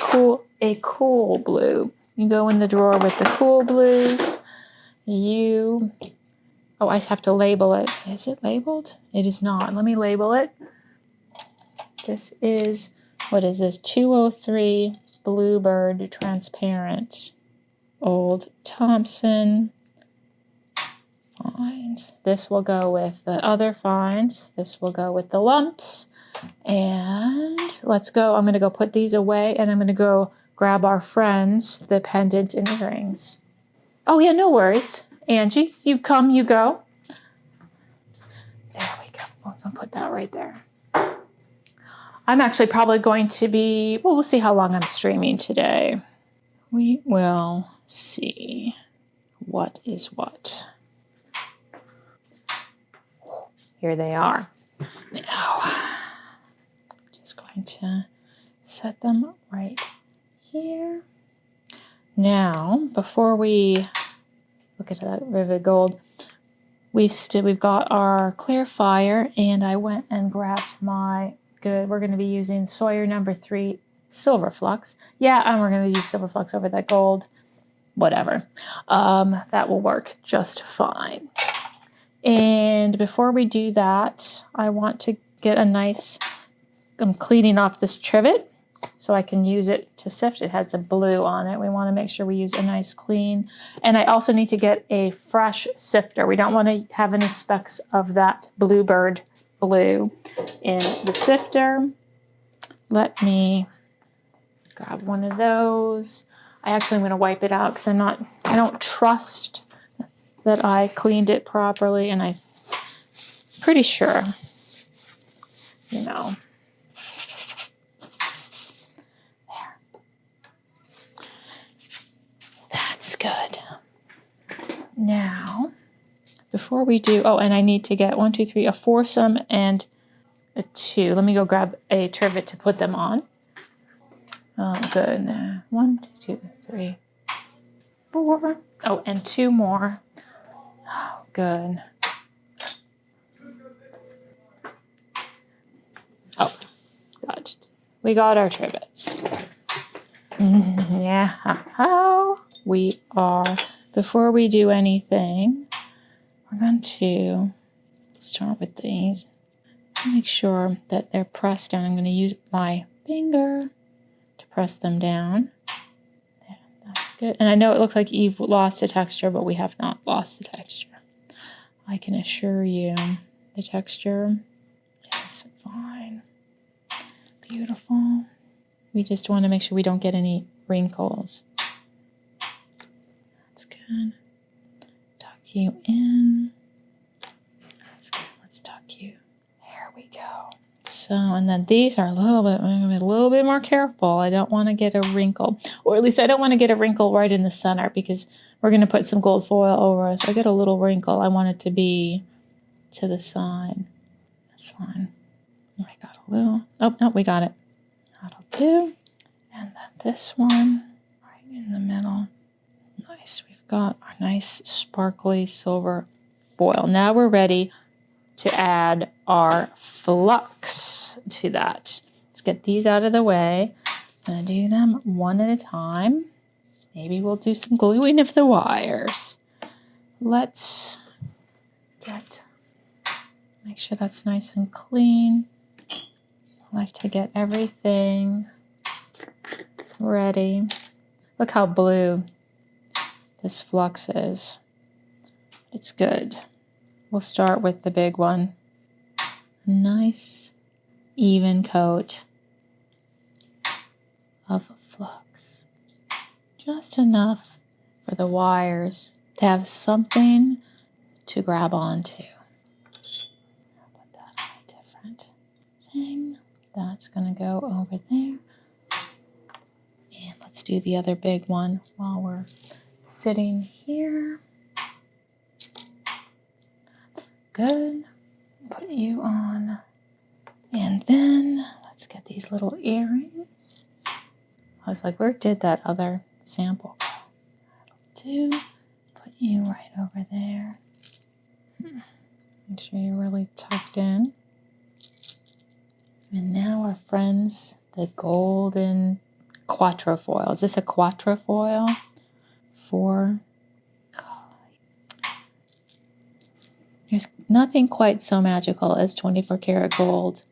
[SPEAKER 1] cool blue. You go in the drawer with the cool blues. Oh, I have to label it. Is it labeled? It is not. Let me label it. This is, what is this? 203 Bluebird Transparent. Old Thompson finds. This will go with the other finds. This will go with the lumps. And let's go. I'm going to go put these away, and I'm going to go grab our friends, the pendant and earrings. Oh, yeah, no worries. Angie, you come, you go. There we go. We're going to put that right there. I'm actually probably going to be, well, we'll see how long I'm streaming today. We will see what is what. Here they are. Now, just going to set them right here. Now, before we look at that vivid gold, we've got our clear fire, and I went and grabbed my we're going to be using Sawyer number 3 silver flux. Yeah, and we're going to use silver flux over that gold. Whatever. That will work just fine. And before we do that, I want to get I'm cleaning off this trivet so I can use it to sift. It had some blue on it. We want to make sure we use a nice clean. And I also need to get a fresh sifter. We don't want to have any specks of that Bluebird blue in the sifter. Let me grab one of those. I actually am going to wipe it out because I don't trust that I cleaned it properly, and I'm pretty sure, there. That's good. Now, before we do, and I need to get 1, 2, 3, a foursome and a 2. Let me go grab a trivet to put them on. Oh, good. 1, 2, 3, 4. Oh, and 2 more. Oh, good. we got our trivets. Yeah, how we are. Before we do anything, we're going to start with these. Make sure that they're pressed down. I'm going to use my finger to press them down. There, that's good. And I know it looks like you've lost the texture, but we have not lost the texture. I can assure you the texture is fine. Beautiful. We just want to make sure we don't get any wrinkles. That's good. Tuck you in. That's good. Let's tuck you. There we go. So, and then these are I'm gonna be a little bit more careful. I don't want to get a wrinkle, or at least I don't want to get a wrinkle right in the center because we're going to put some gold foil over it. If I get a little wrinkle, I want it to be to the side. That's fine. I got a little, oh, no, we got it. That'll do. And then this one right in the middle. Nice. We've got our nice sparkly silver foil. Now we're ready to add our flux to that. Let's get these out of the way. I'm going to do them one at a time. Maybe we'll do some gluing of the wires. Let's make sure that's nice and clean. I like to get everything ready. Look how blue this flux is. It's good. We'll start with the big one. Nice, even coat of flux. Just enough for the wires to have something to grab onto. I'll put that on a different thing. That's going to go over there. And let's do the other big one while we're sitting here. Good. Put you on. And then let's get these little earrings. I was like, where did that other sample go? That'll do. Put you right over there. Make sure you're really tucked in. And now our friends, the golden quatrefoil. Is this a quatrefoil? There's nothing quite so magical as 24 karat gold.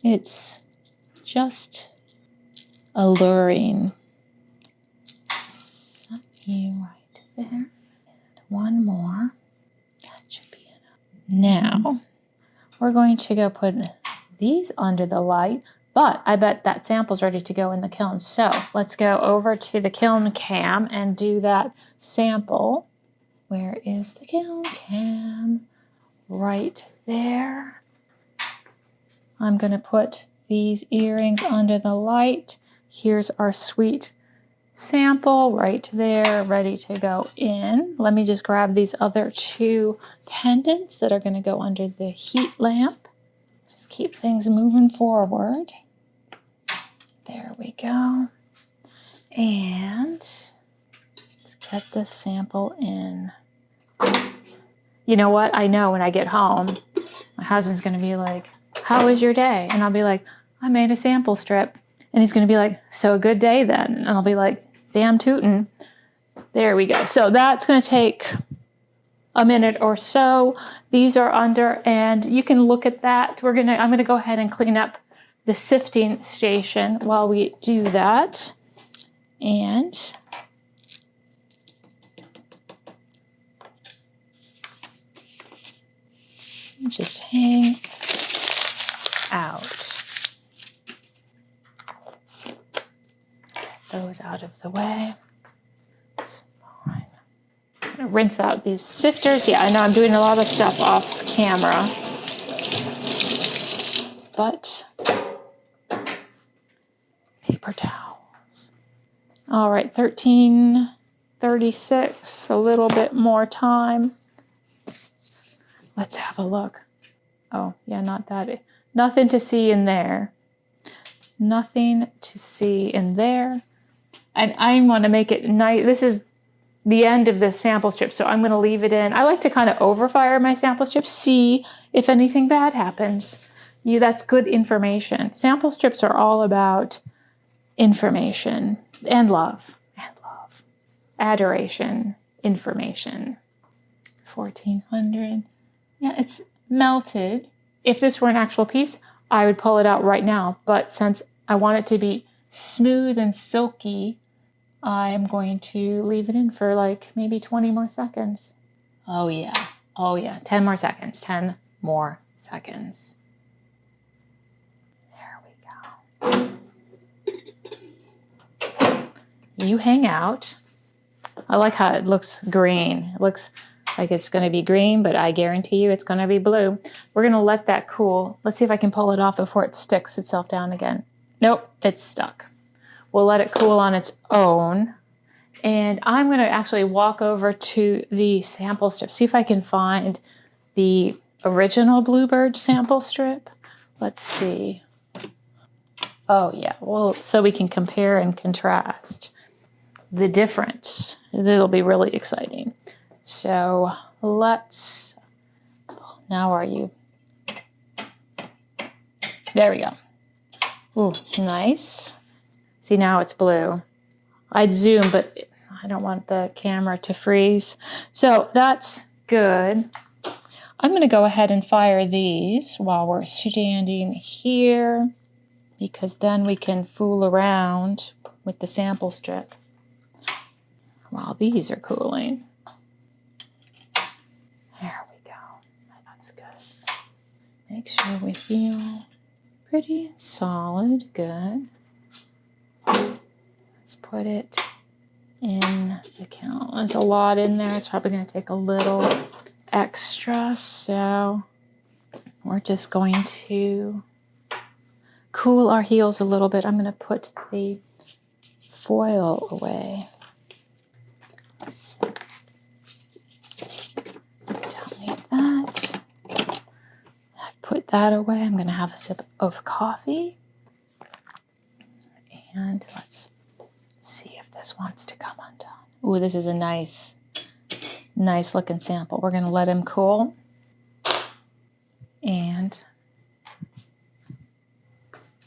[SPEAKER 1] It's just alluring. Set you right there. And one more. That should be enough. Now, we're going to go put these under the light, but I bet that sample's ready to go in the kiln. So let's go over to the kiln cam and do that sample. Where is the kiln cam? Right there. I'm going to put these earrings under the light. Here's our sweet sample right there, ready to go in. Let me just grab these other two pendants that are going to go under the heat lamp. Just keep things moving forward. There we go. And let's get this sample in. You know what? I know when I get home, my husband's going to be like, how was your day? And I'll be like, I made a sample strip. And he's going to be like, so a good day then. And I'll be like, damn tootin'. There we go. So that's going to take a minute or so. These are under, and you can look at that. I'm going to go ahead and clean up the sifting station while we do that. And just hang out. Get those out of the way. It's fine. I'm gonna rinse out these sifters. Yeah, I know I'm doing a lot of stuff off camera, but paper towels. All right, 13:36, a little bit more time. Let's have a look. Oh, yeah, not that. Nothing to see in there. Nothing to see in there. And I want to make it nice. This is the end of the sample strip, so I'm going to leave it in. I like to kind of overfire my sample strips, see if anything bad happens. That's good information. Sample strips are all about information and love. Adoration, information. 1400. Yeah, it's melted. If this were an actual piece, I would pull it out right now. But since I want it to be smooth and silky, I'm going to leave it in for like maybe 20 more seconds. Oh yeah. Oh yeah. 10 more seconds. 10 more seconds. There we go. You hang out. I like how it looks green. It looks like it's going to be green, but I guarantee you it's going to be blue. We're going to let that cool. Let's see if I can pull it off before it sticks itself down again. Nope, it's stuck. We'll let it cool on its own. And I'm going to actually walk over to the sample strip, see if I can find the original Bluebird sample strip. Let's see. Oh yeah, well, so we can compare and contrast the difference. It'll be really exciting. So let's, now are you? There we go. Ooh, nice. See, now it's blue. I'd zoom, but I don't want the camera to freeze. So that's good. I'm going to go ahead and fire these while we're standing here, because then we can fool around with the sample strip while these are cooling. There we go. That's good. Make sure we feel pretty solid. Good. Let's put it in the count. There's a lot in there. It's probably going to take a little extra. So we're just going to cool our heels a little bit. I'm going to put the foil away. Don't need that. I've put that away. I'm going to have a sip of coffee. And let's see if this wants to come undone. Ooh, this is a nice looking sample. We're going to let him cool. And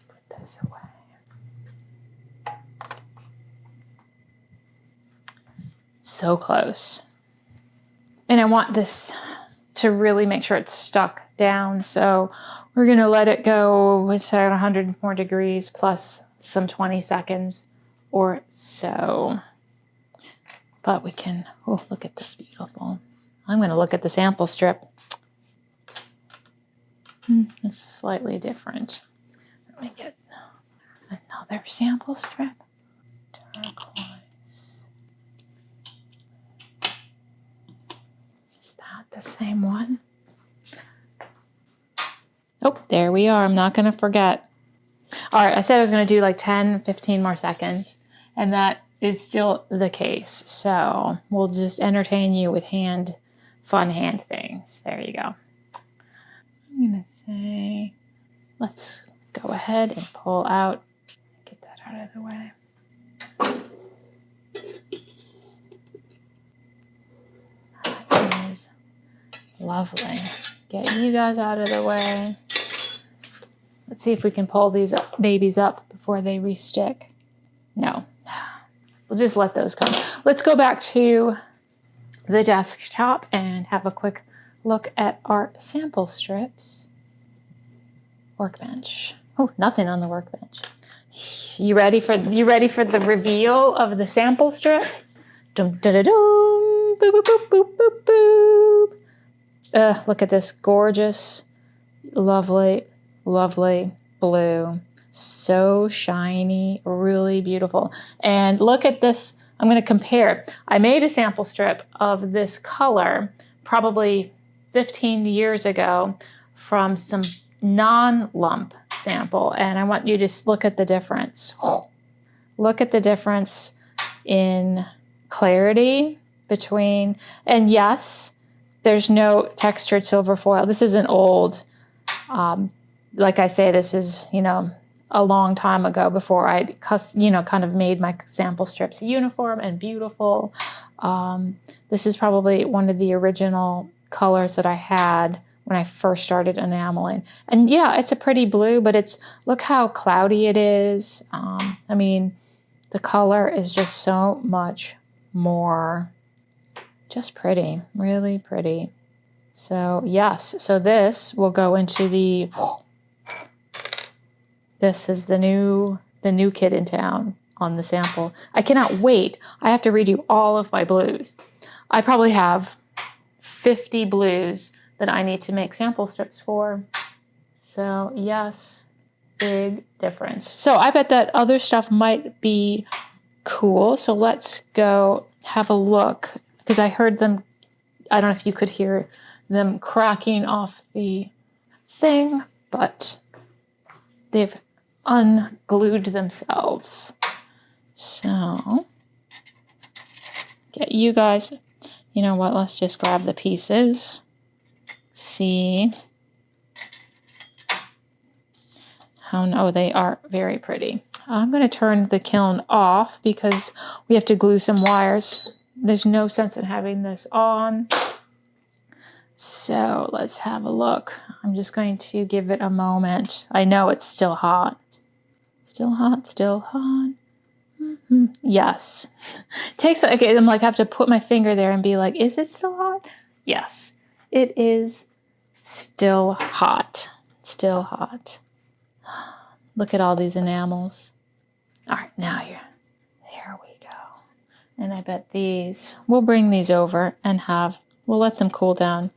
[SPEAKER 1] put this away. So close. And I want this to really make sure it's stuck down. So we're going to let it go with 100 more degrees plus some 20 seconds or so. But we can, oh, look at this, beautiful. I'm going to look at the sample strip. It's slightly different. Let me get another sample strip. Turquoise. Is that the same one? Oh, there we are. I'm not going to forget. All right, I said I was going to do like 10, 15 more seconds, and that is still the case. So we'll just entertain you with fun hand things. There you go. I'm going to say, let's go ahead and pull out, get that out of the way. That is lovely. Get you guys out of the way. Let's see if we can pull these babies up before they re-stick. No, we'll just let those come. Let's go back to the desktop and have a quick look at our sample strips. Workbench. Oh, nothing on the workbench. You ready for the reveal of the sample strip? Dum da da dum, boop boop boop boop boop boop. Look at this gorgeous, lovely blue. So shiny, really beautiful. And look at this. I'm going to compare. I made a sample strip of this color probably 15 years ago from some non-lump sample. And I want you to just look at the difference. Look at the difference in clarity between, and yes, there's no textured silver foil. This is an old, like I say, this is, a long time ago before I, kind of made my sample strips uniform and beautiful. This is probably one of the original colors that I had when I first started enameling. And yeah, it's a pretty blue, but look how cloudy it is. I mean, the color is just so much more just pretty, really pretty. So yes, so this will go into this is the new kid in town on the sample. I cannot wait. I have to redo all of my blues. I probably have 50 blues that I need to make sample strips for. So yes, big difference. So I bet that other stuff might be cool. So let's go have a look, because I heard them, I don't know if you could hear them cracking off the thing, but they've unglued themselves. So get you guys, you know what, let's just grab the pieces. See how, no, they are very pretty. I'm going to turn the kiln off because we have to glue some wires. There's no sense in having this on. So let's have a look. I'm just going to give it a moment. I know it's still hot. Still hot, still hot. Mm-hmm. Yes. Takes, okay, I'm like, I have to put my finger there and be like, is it still hot? Yes, it is still hot. Still hot. Look at all these enamels. All right, now there we go. And I bet we'll bring these over and we'll let them cool down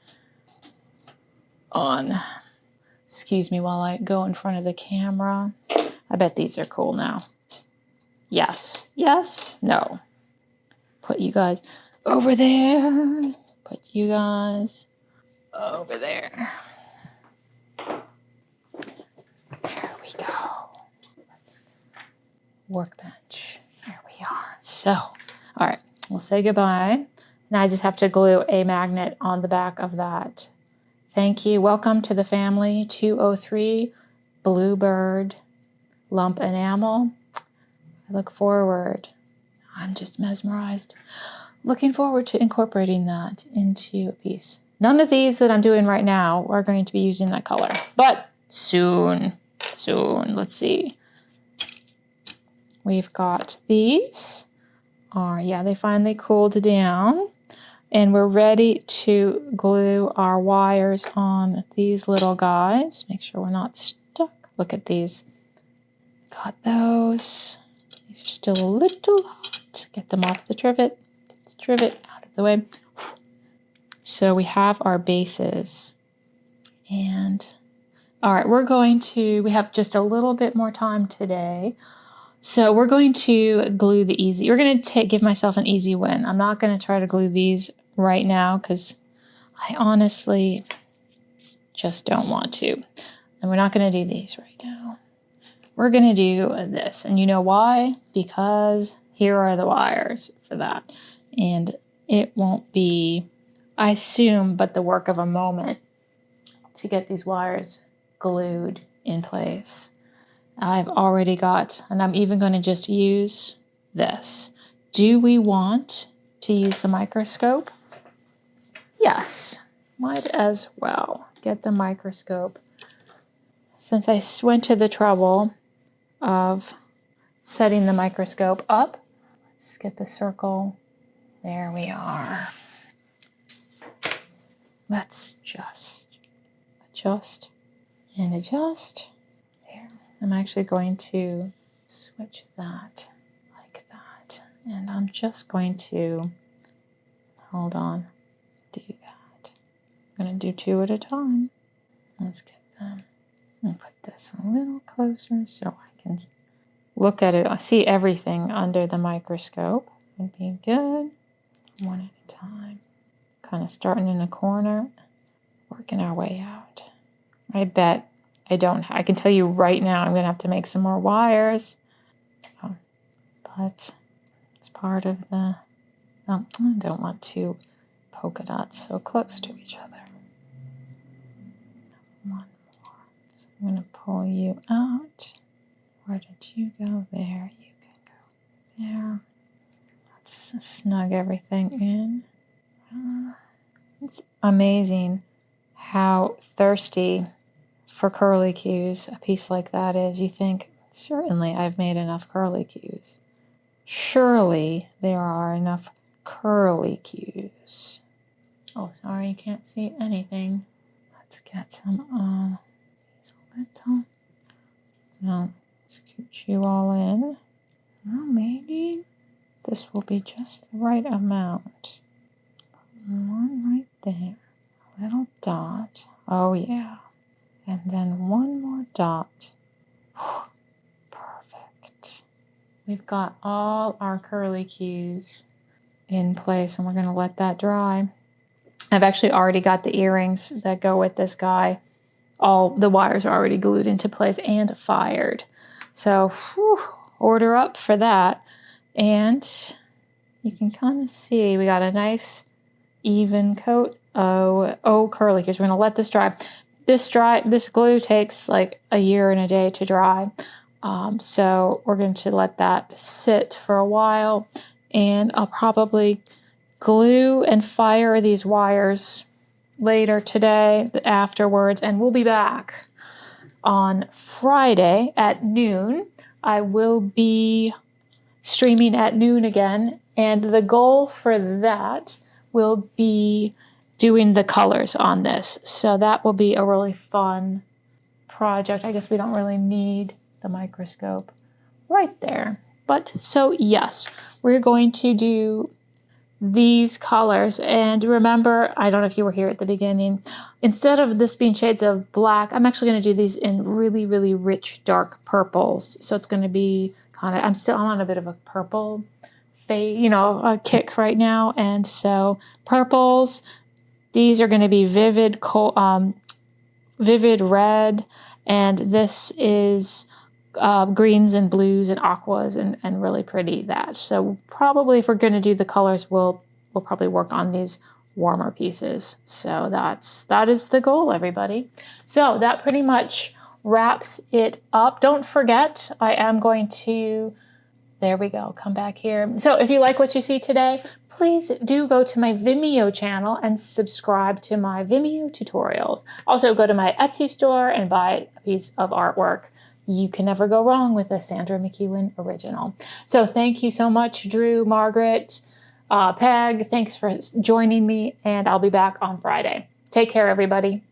[SPEAKER 1] excuse me while I go in front of the camera. I bet these are cool now. Yes, yes, no. Put you guys over there. Put you guys over there. There we go. Workbench. There we are. So, all right, we'll say goodbye. Now I just have to glue a magnet on the back of that. Thank you. Welcome to the family. 203 Bluebird Lump Enamel. I look forward. I'm just mesmerized. Looking forward to incorporating that into a piece. None of these that I'm doing right now are going to be using that color, but soon. Let's see. We've got these. Yeah, they finally cooled down. And we're ready to glue our wires on these little guys. Make sure we're not stuck. Look at these. Got those. These are still a little hot. Get them off the trivet. Get the trivet out of the way. So we have our bases. And all right, we have just a little bit more time today. So we're going to glue the easy. We're going to give myself an easy win. I'm not going to try to glue these right now because I honestly just don't want to. And we're not going to do these right now. We're going to do this. And you know why? Because here are the wires for that. And it won't be, I assume, but the work of a moment to get these wires glued in place. I've already got, and I'm even going to just use this. Do we want to use the microscope? Yes, might as well get the microscope. Since I went to the trouble of setting the microscope up, let's get the circle. There we are. Let's just adjust and adjust. There. I'm actually going to switch that like that. And I'm just going to, hold on, do that. I'm going to do two at a time. Let's get them. I'm going to put this a little closer so I can look at it. I see everything under the microscope. Would be good. One at a time. Kind of starting in a corner, working our way out. I bet I can tell you right now I'm going to have to make some more wires. But it's part of the, I don't want two polka dots so close to each other. One more. So I'm going to pull you out. Where did you go? There. You can go there. Let's snug everything in. It's amazing how thirsty for curlicues a piece like that is. You think, certainly I've made enough curlicues. Surely there are enough curlicues. Oh, sorry, you can't see anything. Let's get some these a little. No, scoot you all in. Well, maybe this will be just the right amount. One right there. A little dot. Oh, yeah. And then one more dot. Perfect. We've got all our curlicues in place, and we're going to let that dry. I've actually already got the earrings that go with this guy. All the wires are already glued into place and fired. So order up for that. And you can kind of see we got a nice even coat. Oh, curlicues. We're going to let this dry. This glue takes like a year and a day to dry. So we're going to let that sit for a while, and I'll probably glue and fire these wires later today, afterwards, and we'll be back on Friday at noon. I will be streaming at noon again, and the goal for that will be doing the colors on this. So that will be a really fun project. I guess we don't really need the microscope right there. But so yes, we're going to do these colors. And remember, I don't know if you were here at the beginning, instead of this being shades of black, I'm actually going to do these in really, really rich, dark purples. So it's going to be kind of, I'm on a bit of a purple a kick right now. And so purples, these are going to be vivid red, and this is greens and blues and aquas and really pretty that. So probably if we're going to do the colors, we'll probably work on these warmer pieces. So that is the goal, everybody. So that pretty much wraps it up. Don't forget, I am going to, there we go, come back here. So if you like what you see today, please do go to my Vimeo channel and subscribe to my Vimeo tutorials. Also go to my Etsy store and buy a piece of artwork. You can never go wrong with a Sandra McEwen original. So thank you so much, Drew, Margaret, Peg. Thanks for joining me, and I'll be back on Friday. Take care, everybody.